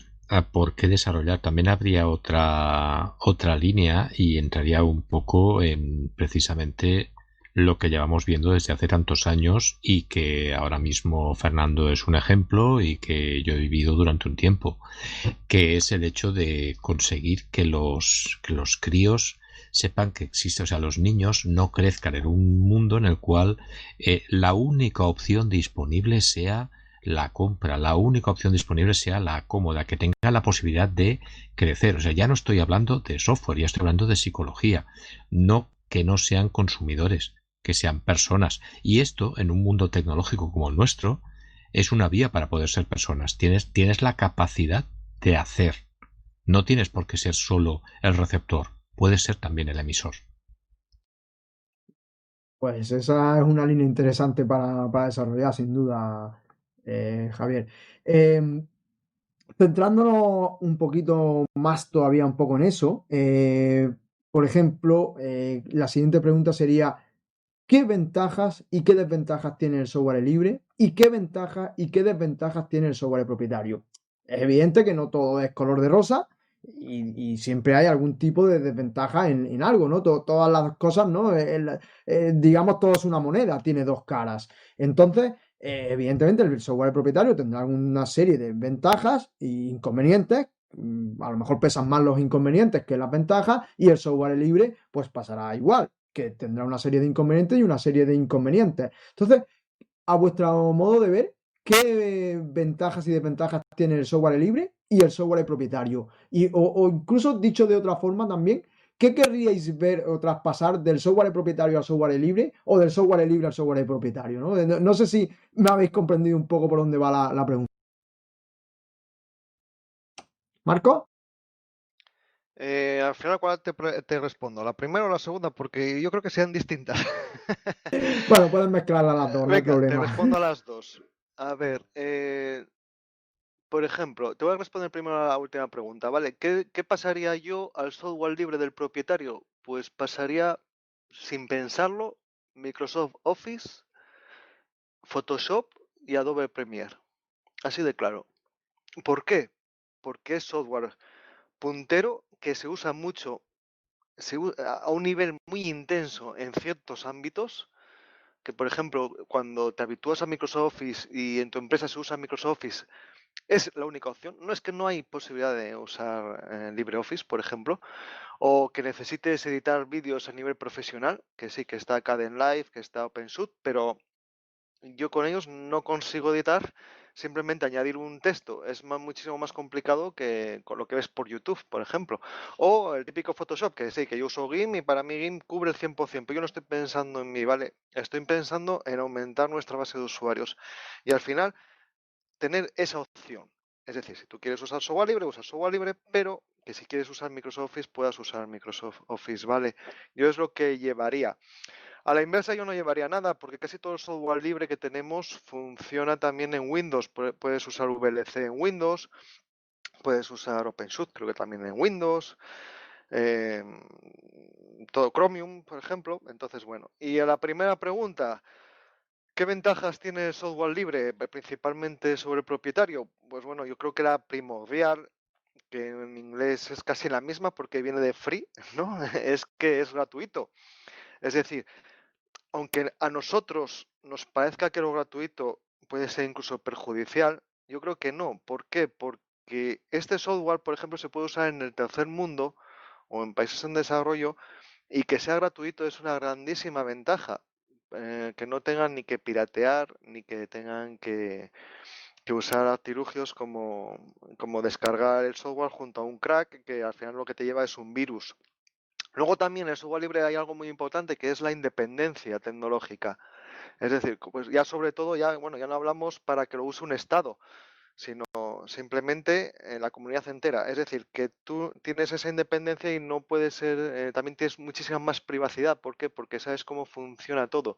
¿por qué desarrollar? También habría otra línea y entraría un poco en precisamente lo que llevamos viendo desde hace tantos años y que ahora mismo Fernando es un ejemplo y que yo he vivido durante un tiempo, que es el hecho de conseguir que los críos sepan que existe, o sea, los niños no crezcan en un mundo en el cual la única opción disponible sea la compra, la única opción disponible sea la cómoda, que tenga la posibilidad de crecer. O sea, ya no estoy hablando de software, ya estoy hablando de psicología. No que no sean consumidores, que sean personas. Y esto, en un mundo tecnológico como el nuestro, es una vía para poder ser personas. Tienes la capacidad de hacer. No tienes por qué ser solo el receptor, puedes ser también el emisor. Pues esa es una línea interesante para desarrollar, sin duda, Javier. Em, Centrándonos un poquito más todavía un poco en eso, por ejemplo, la siguiente pregunta sería, ¿qué ventajas y qué desventajas tiene el software libre? ¿Y qué ventajas y qué desventajas tiene el software propietario? Es evidente que no todo es color de rosa y siempre hay algún tipo de desventaja en algo, ¿no? Todas las cosas, ¿no? Digamos, todo es una moneda, tiene dos caras. Entonces, evidentemente, el software propietario tendrá una serie de ventajas e inconvenientes. A lo mejor pesan más los inconvenientes que las ventajas y el software libre pues pasará igual, que tendrá una serie de inconvenientes y una serie de inconvenientes. Entonces, a vuestro modo de ver, ¿qué ventajas y desventajas tiene el software libre y el software propietario? O incluso dicho de otra forma también, ¿qué querríais ver o traspasar del software propietario al software libre o del software libre al software propietario? No sé si me habéis comprendido un poco por dónde va la pregunta. ¿Marco? Al final, ¿cuál te respondo? ¿La primera o la segunda? Porque yo creo que sean distintas. Bueno, pueden mezclarlas las dos, no hay Venga, te problema. respondo a las dos. A ver, por ejemplo, te voy a responder primero a la última pregunta, ¿vale? ¿Qué pasaría yo al software libre del propietario? Pues pasaría, sin pensarlo, Microsoft Office, Photoshop y Adobe Premiere. Así de claro. ¿Por qué? porque es software puntero que se usa mucho, a un nivel muy intenso en ciertos ámbitos, que por ejemplo, cuando te habitúas a Microsoft Office y en tu empresa se usa Microsoft Office, es la única opción. No es que no hay posibilidad de usar LibreOffice, por ejemplo, o que necesites editar vídeos a nivel profesional, que sí, que está Kdenlive, que está OpenShoot, pero yo con ellos no consigo editar, simplemente añadir un texto. Es muchísimo más complicado que con lo que ves por YouTube, por ejemplo. O el típico Photoshop, que sí, que yo uso GIMP y para mí GIMP cubre el 100%, pero yo no estoy pensando en mí, ¿vale? Estoy pensando en aumentar nuestra base de usuarios. Y al final, tener esa opción. Es decir, si tú quieres usar software libre, usa software libre, pero que si quieres usar Microsoft Office, puedas usar Microsoft Office, ¿vale? Yo es lo que llevaría. A la inversa yo no llevaría nada, porque casi todo el software libre que tenemos funciona también en Windows. Puedes usar VLC en Windows, puedes usar OpenShoot, creo que también en Windows, eh, todo Chromium, por ejemplo. Entonces, bueno. Y a la primera pregunta, ¿qué ventajas tiene el software libre, principalmente sobre el propietario? Pues bueno, yo creo que la primordial, que en inglés es casi la misma porque viene de free, ¿no? Es que es gratuito. Es decir, aunque a nosotros nos parezca que lo gratuito puede ser incluso perjudicial, yo creo que no. ¿Por qué? Porque este software, por ejemplo, se puede usar en el tercer mundo o en países en desarrollo y que sea gratuito es una grandísima ventaja. Que no tengan ni que piratear ni que tengan que usar artilugios como descargar el software junto a un crack, que al final lo que te lleva es un virus. Luego también en el software libre hay algo muy importante que es la independencia tecnológica. Es decir, pues ya sobre todo, ya no hablamos para que lo use un Estado, sino simplemente la comunidad entera. Es decir, que tú tienes esa independencia y no puede ser, también tienes muchísima más privacidad. ¿Por qué? Porque sabes cómo funciona todo.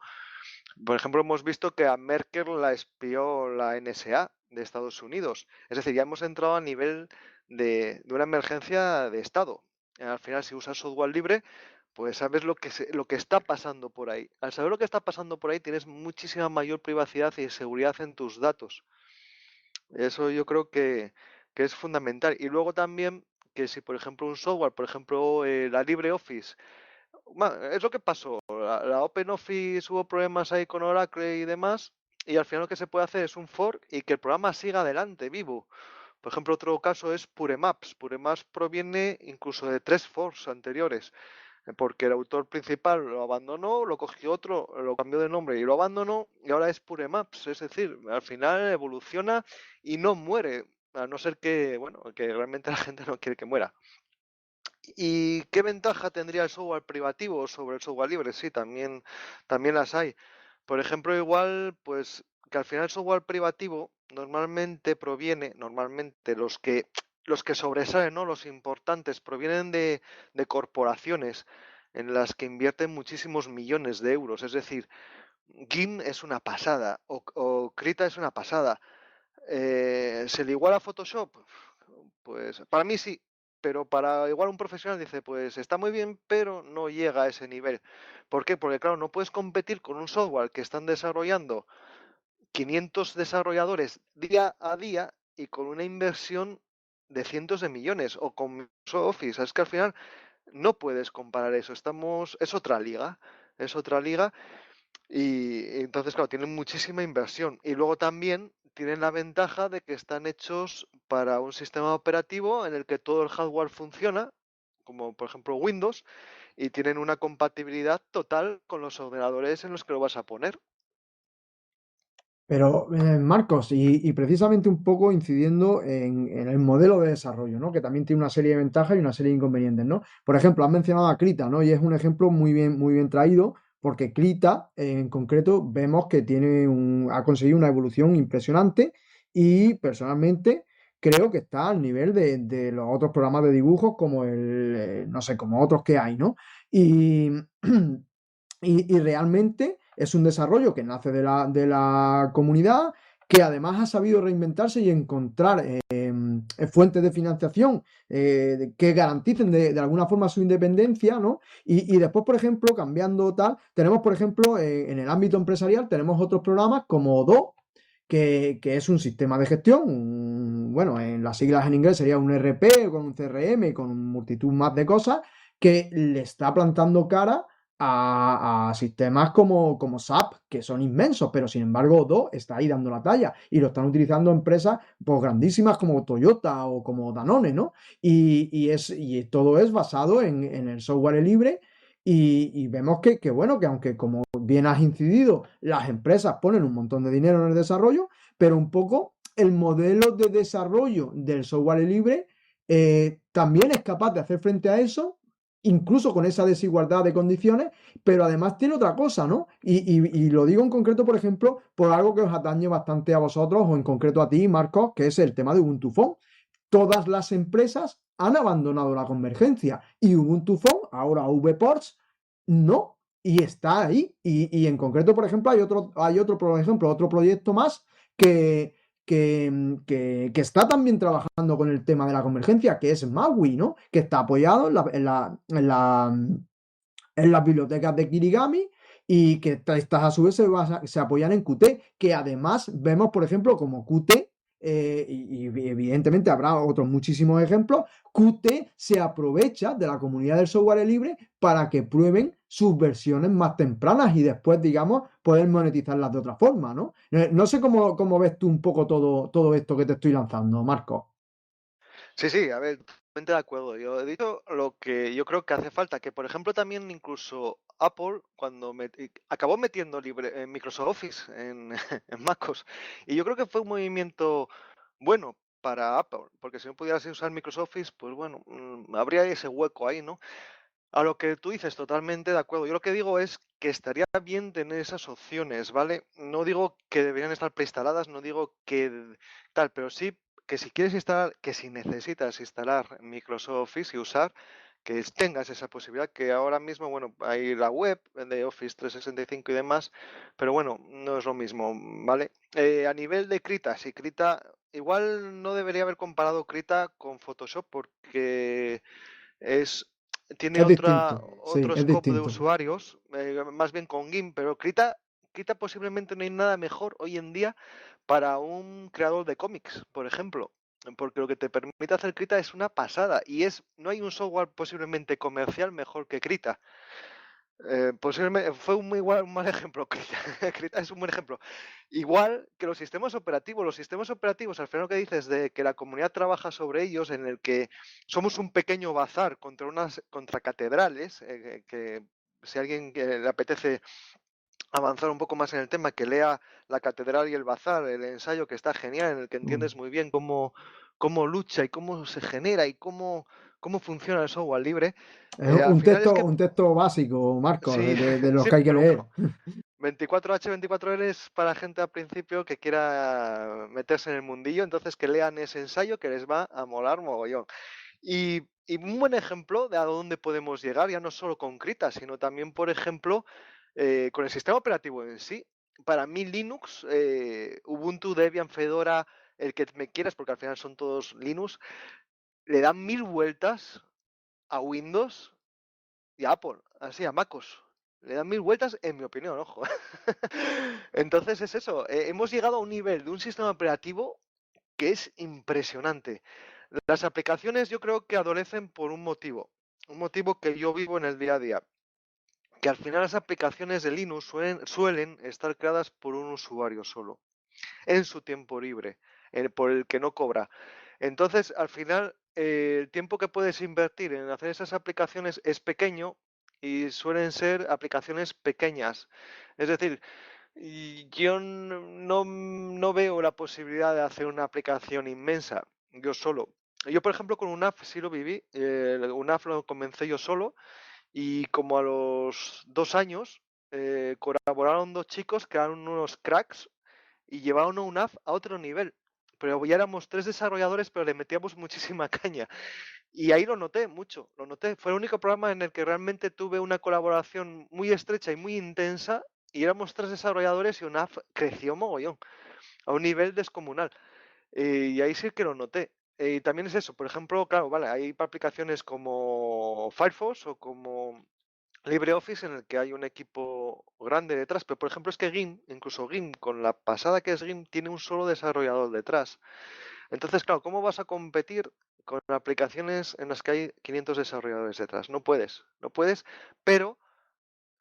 Por ejemplo, hemos visto que a Merkel la espió la NSA de Estados Unidos. Es decir, ya hemos entrado a nivel de una emergencia de Estado. Al final, si usas software libre, pues sabes lo que está pasando por ahí. Al saber lo que está pasando por ahí, tienes muchísima mayor privacidad y seguridad en tus datos. Eso yo creo que es fundamental. Y luego también que si, por ejemplo, un software, por ejemplo, la LibreOffice, es lo que pasó. La OpenOffice hubo problemas ahí con Oracle y demás, y al final lo que se puede hacer es un fork y que el programa siga adelante, vivo. Por ejemplo, otro caso es Puremaps. Puremaps proviene incluso de 3 forks anteriores, porque el autor principal lo abandonó, lo cogió otro, lo cambió de nombre y lo abandonó, y ahora es Puremaps. Es decir, al final evoluciona y no muere, a no ser que, que realmente la gente no quiere que muera. ¿Y qué ventaja tendría el software privativo sobre el software libre? Sí, también las hay. Por ejemplo, igual, pues que al final el software privativo normalmente los que sobresalen, ¿no? Los importantes, provienen de corporaciones en las que invierten muchísimos millones de euros. Es decir, GIMP es una pasada, o Krita es una pasada. ¿Se le iguala a Photoshop? Pues para mí sí, pero para igual un profesional dice, pues está muy bien, pero no llega a ese nivel. ¿Por qué? Porque claro, no puedes competir con un software que están desarrollando 500 desarrolladores día a día y con una inversión de cientos de millones, o con Microsoft Office. Es que al final no puedes comparar eso. Es otra liga, y entonces, claro, tienen muchísima inversión. Y luego también tienen la ventaja de que están hechos para un sistema operativo en el que todo el hardware funciona, como por ejemplo Windows, y tienen una compatibilidad total con los ordenadores en los que lo vas a poner. Pero, Marcos, y precisamente un poco incidiendo en el modelo de desarrollo, ¿no? Que también tiene una serie de ventajas y una serie de inconvenientes, ¿no? Por ejemplo, has mencionado a Krita, ¿no? Y es un ejemplo muy bien traído, porque Krita, en concreto, vemos que ha conseguido una evolución impresionante y personalmente creo que está al nivel de los otros programas de dibujos como no sé, como otros que hay, ¿no? Y, y realmente es un desarrollo que nace de la comunidad, que además ha sabido reinventarse y encontrar fuentes de financiación que garanticen de alguna forma su independencia, ¿no? Y después, por ejemplo, cambiando tal, tenemos, por ejemplo, en el ámbito empresarial, tenemos otros programas como Odoo, que es un sistema de gestión, bueno, en las siglas en inglés sería un ERP con un CRM, con multitud más de cosas, que le está plantando cara a sistemas como SAP, que son inmensos, pero sin embargo Odoo está ahí dando la talla y lo están utilizando empresas pues, grandísimas como Toyota o como Danone, ¿no? Y todo es basado en el software libre y vemos bueno, que aunque como bien has incidido, las empresas ponen un montón de dinero en el desarrollo, pero un poco el modelo de desarrollo del software libre también es capaz de hacer frente a eso, incluso con esa desigualdad de condiciones, pero además tiene otra cosa, ¿no? Y lo digo en concreto, por ejemplo, por algo que os atañe bastante a vosotros, o en concreto a ti, Marcos, que es el tema de Ubuntu Phone. Todas las empresas han abandonado la convergencia y Ubuntu Phone, ahora VPorts, no, y está ahí. Y en concreto, por ejemplo, por ejemplo, otro proyecto más que, que está también trabajando con el tema de la convergencia, que es Maui, ¿no? Que está apoyado en las bibliotecas de Kirigami y que estas a su vez se apoyan en Qt, que además vemos, por ejemplo, como Qt, y evidentemente habrá otros muchísimos ejemplos, Qt se aprovecha de la comunidad del software libre para que prueben sus versiones más tempranas y después, digamos, poder monetizarlas de otra forma, ¿no? No sé cómo ves tú un poco todo esto que te estoy lanzando, Marco. Sí, a ver, totalmente de acuerdo. Yo he dicho lo que yo creo que hace falta, que por ejemplo también incluso Apple cuando acabó metiendo Microsoft Office en, en MacOS, y yo creo que fue un movimiento bueno para Apple, porque si no pudieras usar Microsoft Office, pues bueno, habría ese hueco ahí, ¿no? A lo que tú dices, totalmente de acuerdo. Yo lo que digo es que estaría bien tener esas opciones, ¿vale? No digo que deberían estar preinstaladas, no digo que tal, pero sí que si quieres instalar, que si necesitas instalar Microsoft Office y usar, que tengas esa posibilidad, que ahora mismo, bueno, hay la web de Office 365 y demás, pero bueno, no es lo mismo, ¿vale? A nivel de Krita, si Krita, igual no debería haber comparado Krita con Photoshop porque es tiene Es distinto, sí, otro es scope de distinto. usuarios, más bien con GIMP, pero Krita posiblemente no hay nada mejor hoy en día para un creador de cómics, por ejemplo, porque lo que te permite hacer Krita es una pasada y no hay un software posiblemente comercial mejor que Krita. Posiblemente fue un mal ejemplo. Krita es un buen ejemplo. Igual que los sistemas operativos, al final lo que dices de que la comunidad trabaja sobre ellos, en el que somos un pequeño bazar contra catedrales, que si a alguien que le apetece avanzar un poco más en el tema, que lea La Catedral y el Bazar, el ensayo que está genial, en el que entiendes muy bien cómo lucha y cómo se genera y cómo funciona el software libre. Es Al final es que un texto básico, Marcos, sí, de los sí, que hay que pero leer. bueno, 24H, 24L es para gente al principio que quiera meterse en el mundillo, entonces que lean ese ensayo que les va a molar mogollón. Y un buen ejemplo de a dónde podemos llegar, ya no solo con Krita, sino también, por ejemplo, con el sistema operativo en sí. Para mí Linux, Ubuntu, Debian, Fedora, el que me quieras, porque al final son todos Linux, le dan 1000 vueltas a Windows y a Apple, así a MacOS. Le dan 1000 vueltas, en mi opinión, ojo. Entonces es eso, hemos llegado a un nivel de un sistema operativo que es impresionante. Las aplicaciones yo creo que adolecen por un motivo que yo vivo en el día a día, que al final las aplicaciones de Linux suelen estar creadas por un usuario solo, en su tiempo libre, por el que no cobra. Entonces, al final, el tiempo que puedes invertir en hacer esas aplicaciones es pequeño y suelen ser aplicaciones pequeñas. Es decir, yo no veo la posibilidad de hacer una aplicación inmensa yo solo. Yo, por ejemplo, con UNAF sí lo viví. UNAF lo comencé yo solo y como a los 2 años colaboraron dos chicos que eran unos cracks y llevaron a UNAF a otro nivel. Pero ya éramos 3 desarrolladores, pero le metíamos muchísima caña. Y ahí lo noté mucho, lo noté. Fue el único programa en el que realmente tuve una colaboración muy estrecha y muy intensa. Y éramos 3 desarrolladores y UNAF creció mogollón, a un nivel descomunal. Y ahí sí que lo noté. Y también es eso, por ejemplo, claro, vale, hay aplicaciones como Firefox o como LibreOffice en el que hay un equipo código grande detrás, pero por ejemplo es que GIMP, incluso GIMP, con la pasada que es GIMP, tiene un solo desarrollador detrás. Entonces, claro, ¿cómo vas a competir con aplicaciones en las que hay 500 desarrolladores detrás? No puedes, pero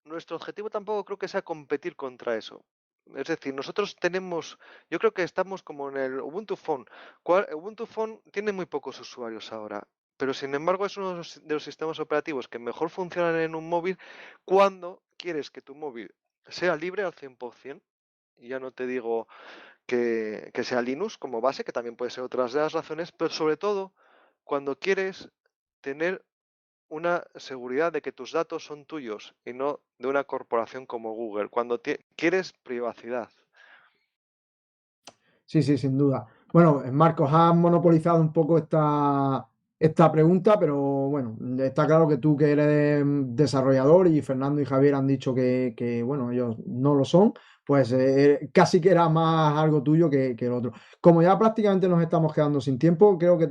nuestro objetivo tampoco creo que sea competir contra eso. Es decir, nosotros yo creo que estamos como en el Ubuntu Phone. Ubuntu Phone tiene muy pocos usuarios ahora, pero sin embargo es uno de los sistemas operativos que mejor funcionan en un móvil cuando quieres que tu móvil sea libre al 100%. Y ya no te digo que sea Linux como base, que también puede ser otras de las razones, pero sobre todo cuando quieres tener una seguridad de que tus datos son tuyos y no de una corporación como Google, cuando quieres privacidad. Sí, sí, sin duda. Bueno, Marcos, has monopolizado un poco esta pregunta, pero bueno, está claro que tú que eres desarrollador y Fernando y Javier han dicho que, bueno, ellos no lo son, pues casi que era más algo tuyo que el otro. Como ya prácticamente nos estamos quedando sin tiempo, creo que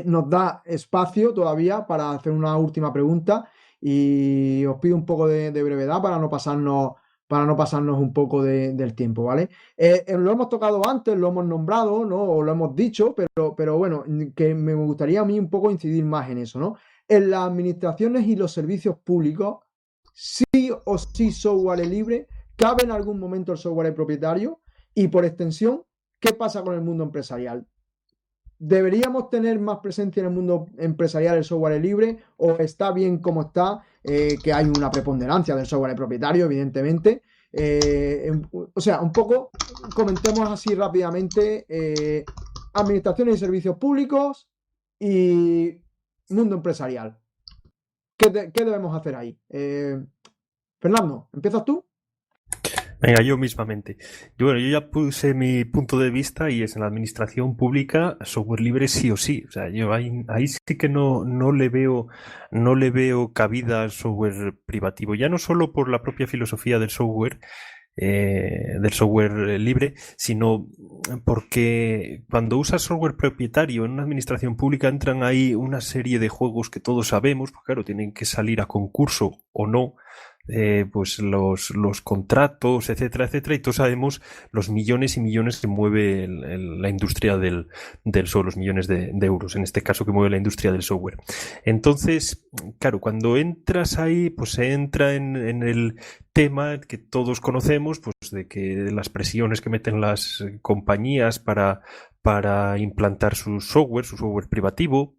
nos da espacio todavía para hacer una última pregunta y os pido un poco de brevedad para no pasarnos un poco del tiempo, ¿vale? Lo hemos tocado antes, lo hemos nombrado, ¿no? O lo hemos dicho, pero bueno, que me gustaría a mí un poco incidir más en eso, ¿no? En las administraciones y los servicios públicos, sí o sí software es libre, ¿cabe en algún momento el software propietario? Y por extensión, ¿qué pasa con el mundo empresarial? ¿Deberíamos tener más presencia en el mundo empresarial el software libre o está bien como está, que hay una preponderancia del software propietario, evidentemente? O sea, un poco comentemos así rápidamente administraciones y servicios públicos y mundo empresarial. ¿Qué debemos hacer ahí? Fernando, ¿empiezas tú? Venga, yo mismamente. Bueno, yo ya puse mi punto de vista y es en la administración pública, software libre sí o sí. O sea, yo ahí sí que no le veo cabida al software privativo. Ya no solo por la propia filosofía del software libre, sino porque cuando usas software propietario en una administración pública entran ahí una serie de juegos que todos sabemos, pues claro, tienen que salir a concurso o no, pues los contratos, etcétera, etcétera, y todos sabemos los millones y millones que mueve la industria del software, los millones de euros, en este caso que mueve la industria del software. Entonces, claro, cuando entras ahí, pues se entra en el tema que todos conocemos, pues de que las presiones que meten las compañías para implantar su software privativo.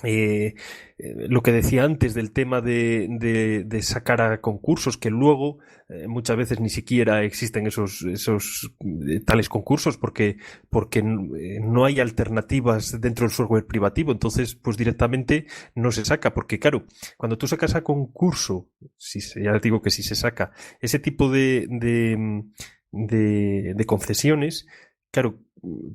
Lo que decía antes del tema de sacar a concursos, que luego muchas veces ni siquiera existen esos tales concursos porque no hay alternativas dentro del software privativo, entonces pues directamente no se saca, porque claro, cuando tú sacas a concurso, ya digo que si se saca ese tipo de concesiones, claro,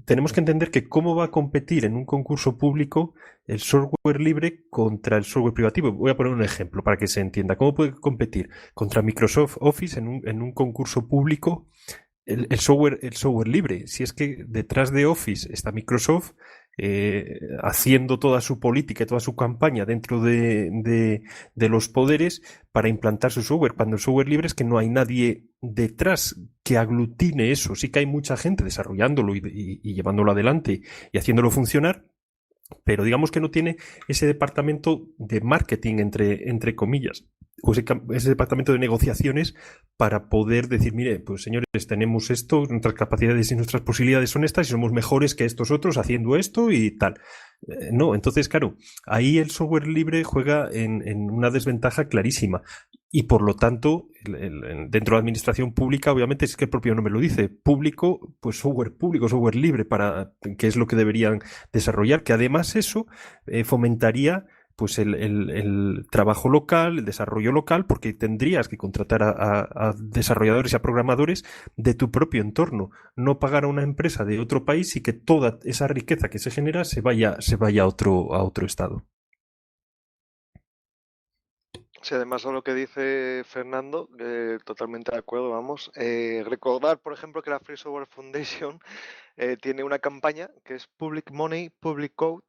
tenemos que entender que cómo va a competir en un concurso público el software libre contra el software privativo. Voy a poner un ejemplo para que se entienda. ¿Cómo puede competir contra Microsoft Office en un concurso público el software libre? Si es que detrás de Office está Microsoft haciendo toda su política y toda su campaña dentro de los poderes para implantar su software. Cuando el software libre es que no hay nadie detrás que aglutine eso. Sí que hay mucha gente desarrollándolo y llevándolo adelante y haciéndolo funcionar, pero digamos que no tiene ese departamento de marketing, entre comillas, o ese departamento de negociaciones para poder decir, mire, pues señores, tenemos esto, nuestras capacidades y nuestras posibilidades son estas y somos mejores que estos otros haciendo esto y tal. No, entonces, claro, ahí el software libre juega en una desventaja clarísima. Y por lo tanto, dentro de la administración pública, obviamente, es que el propio nombre lo dice, público, pues software público, software libre, que es lo que deberían desarrollar, que además eso fomentaría pues el trabajo local, el desarrollo local, porque tendrías que contratar a desarrolladores y a programadores de tu propio entorno, no pagar a una empresa de otro país y que toda esa riqueza que se genera se vaya a otro estado. Sí, además de lo que dice Fernando, totalmente de acuerdo, vamos. Recordar, por ejemplo, que la Free Software Foundation tiene una campaña que es Public Money, Public Code,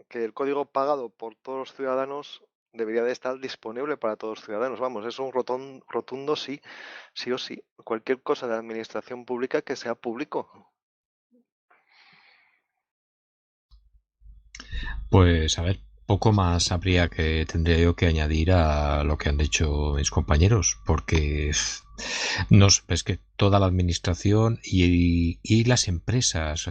que el código pagado por todos los ciudadanos debería de estar disponible para todos los ciudadanos. Vamos, es un rotundo sí, sí o sí. Cualquier cosa de administración pública que sea público. Pues a ver, poco más tendría yo que añadir a lo que han dicho mis compañeros, porque no sé, es que toda la administración y las empresas,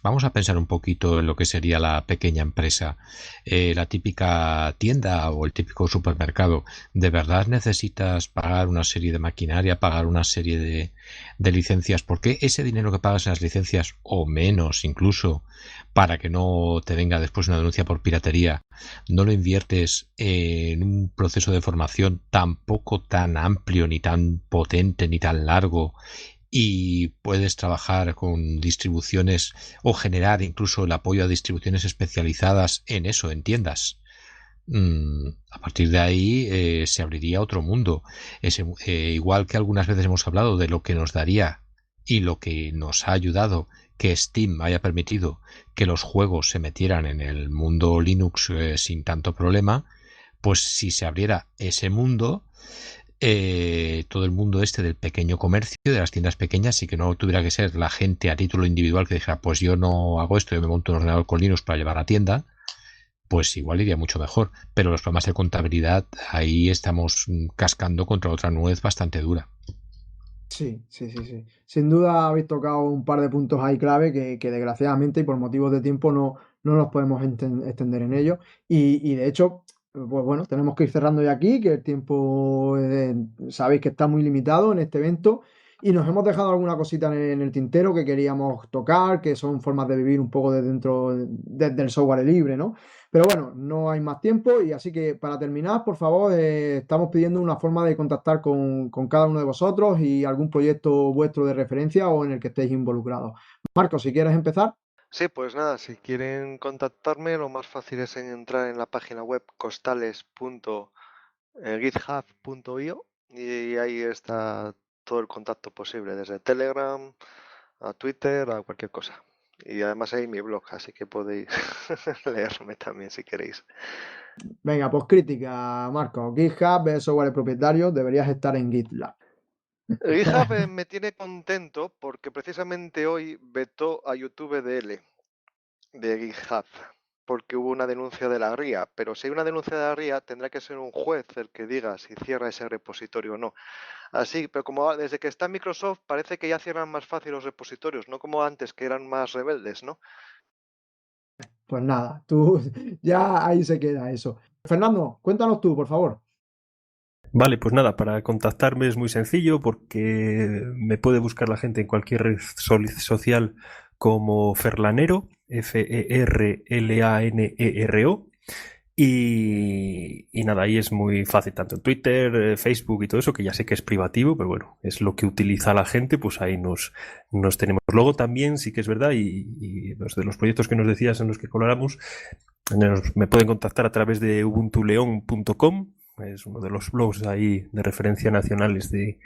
vamos a pensar un poquito en lo que sería la pequeña empresa, la típica tienda o el típico supermercado. ¿De verdad necesitas pagar una serie de maquinaria, pagar una serie de licencias? ¿Por qué ese dinero que pagas en las licencias, o menos incluso, para que no te venga después una denuncia por piratería, no lo inviertes en un proceso de formación tampoco tan amplio, ni tan potente, ni tan largo, y puedes trabajar con distribuciones o generar incluso el apoyo a distribuciones especializadas en eso, en tiendas? A partir de ahí se abriría otro mundo. Igual que algunas veces hemos hablado de lo que nos daría y lo que nos ha ayudado que Steam haya permitido que los juegos se metieran en el mundo Linux sin tanto problema, pues si se abriera ese mundo, todo el mundo este del pequeño comercio, de las tiendas pequeñas, y que no tuviera que ser la gente a título individual que dijera, pues yo no hago esto, yo me monto un ordenador con Linux para llevar a tienda, pues igual iría mucho mejor. Pero los problemas de contabilidad, ahí estamos cascando contra otra nuez bastante dura. Sí, sí, sí, sí. Sin duda habéis tocado un par de puntos ahí clave que desgraciadamente y por motivos de tiempo no nos podemos extender en ellos. Y de hecho, pues bueno, tenemos que ir cerrando ya aquí, que el tiempo sabéis que está muy limitado en este evento. Y nos hemos dejado alguna cosita en el tintero que queríamos tocar, que son formas de vivir un poco de dentro del software libre, ¿no? Pero bueno, no hay más tiempo y así que para terminar, por favor, estamos pidiendo una forma de contactar con cada uno de vosotros y algún proyecto vuestro de referencia o en el que estéis involucrados. Marco, si quieres empezar. Sí, pues nada, si quieren contactarme, lo más fácil es entrar en la página web costales.github.io y ahí está todo el contacto posible, desde Telegram a Twitter a cualquier cosa. Y además hay mi blog, así que podéis leerme también si queréis. Venga, pues crítica, Marco. GitHub es software propietario, deberías estar en GitLab. GitHub me tiene contento porque precisamente hoy vetó a YouTube DL de GitHub porque hubo una denuncia de la RIA, pero si hay una denuncia de la RIA tendrá que ser un juez el que diga si cierra ese repositorio o no. Así, pero como desde que está Microsoft parece que ya cierran más fácil los repositorios, no como antes que eran más rebeldes, ¿no? Pues nada, tú ya ahí se queda eso. Fernando, cuéntanos tú, por favor. Vale, pues nada, para contactarme es muy sencillo porque me puede buscar la gente en cualquier red social como Ferlanero, Ferlanero. Y nada, ahí es muy fácil, tanto en Twitter, Facebook y todo eso, que ya sé que es privativo, pero bueno, es lo que utiliza la gente, pues ahí nos tenemos. Luego también sí que es verdad, y los de los proyectos que nos decías en los que colaboramos, me pueden contactar a través de ubuntuleon.com, es uno de los blogs ahí de referencia nacionales de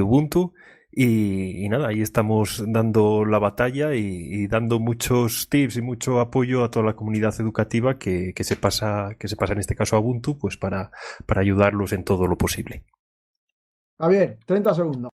Ubuntu. Y nada, ahí estamos dando la batalla y dando muchos tips y mucho apoyo a toda la comunidad educativa que se pasa en este caso a Ubuntu, pues para ayudarlos en todo lo posible. Javier, 30 segundos.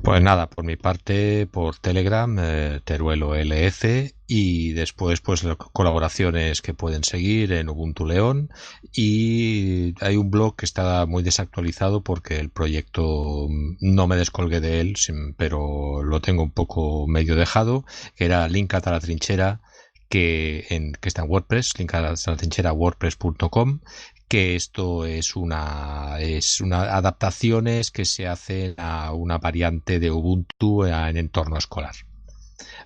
Pues nada, por mi parte, por Telegram, Teruelo LF, y después pues colaboraciones que pueden seguir en Ubuntu León, y hay un blog que está muy desactualizado porque el proyecto no me descolgué de él, pero lo tengo un poco medio dejado, que era Linkat a la trinchera, que está en WordPress, Linkat a la trinchera wordpress.com, que esto es una adaptaciones que se hacen a una variante de Ubuntu en entorno escolar.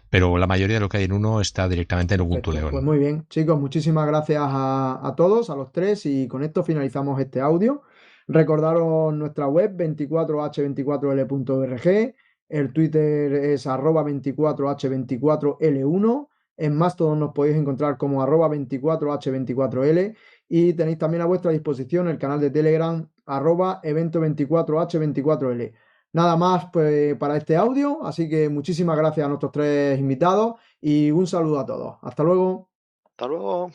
Pero la mayoría de lo que hay en uno está directamente en Ubuntu Perfecto, León. pues muy bien, chicos, muchísimas gracias a todos, a los tres, y con esto finalizamos este audio. Recordaros nuestra web 24h24l.org, el Twitter es @24h24l1, en Mastodon nos podéis encontrar como @24h24l y tenéis también a vuestra disposición el canal de Telegram @evento24h24l. Nada más pues, para este audio, así que muchísimas gracias a nuestros tres invitados y un saludo a todos. Hasta luego. Hasta luego.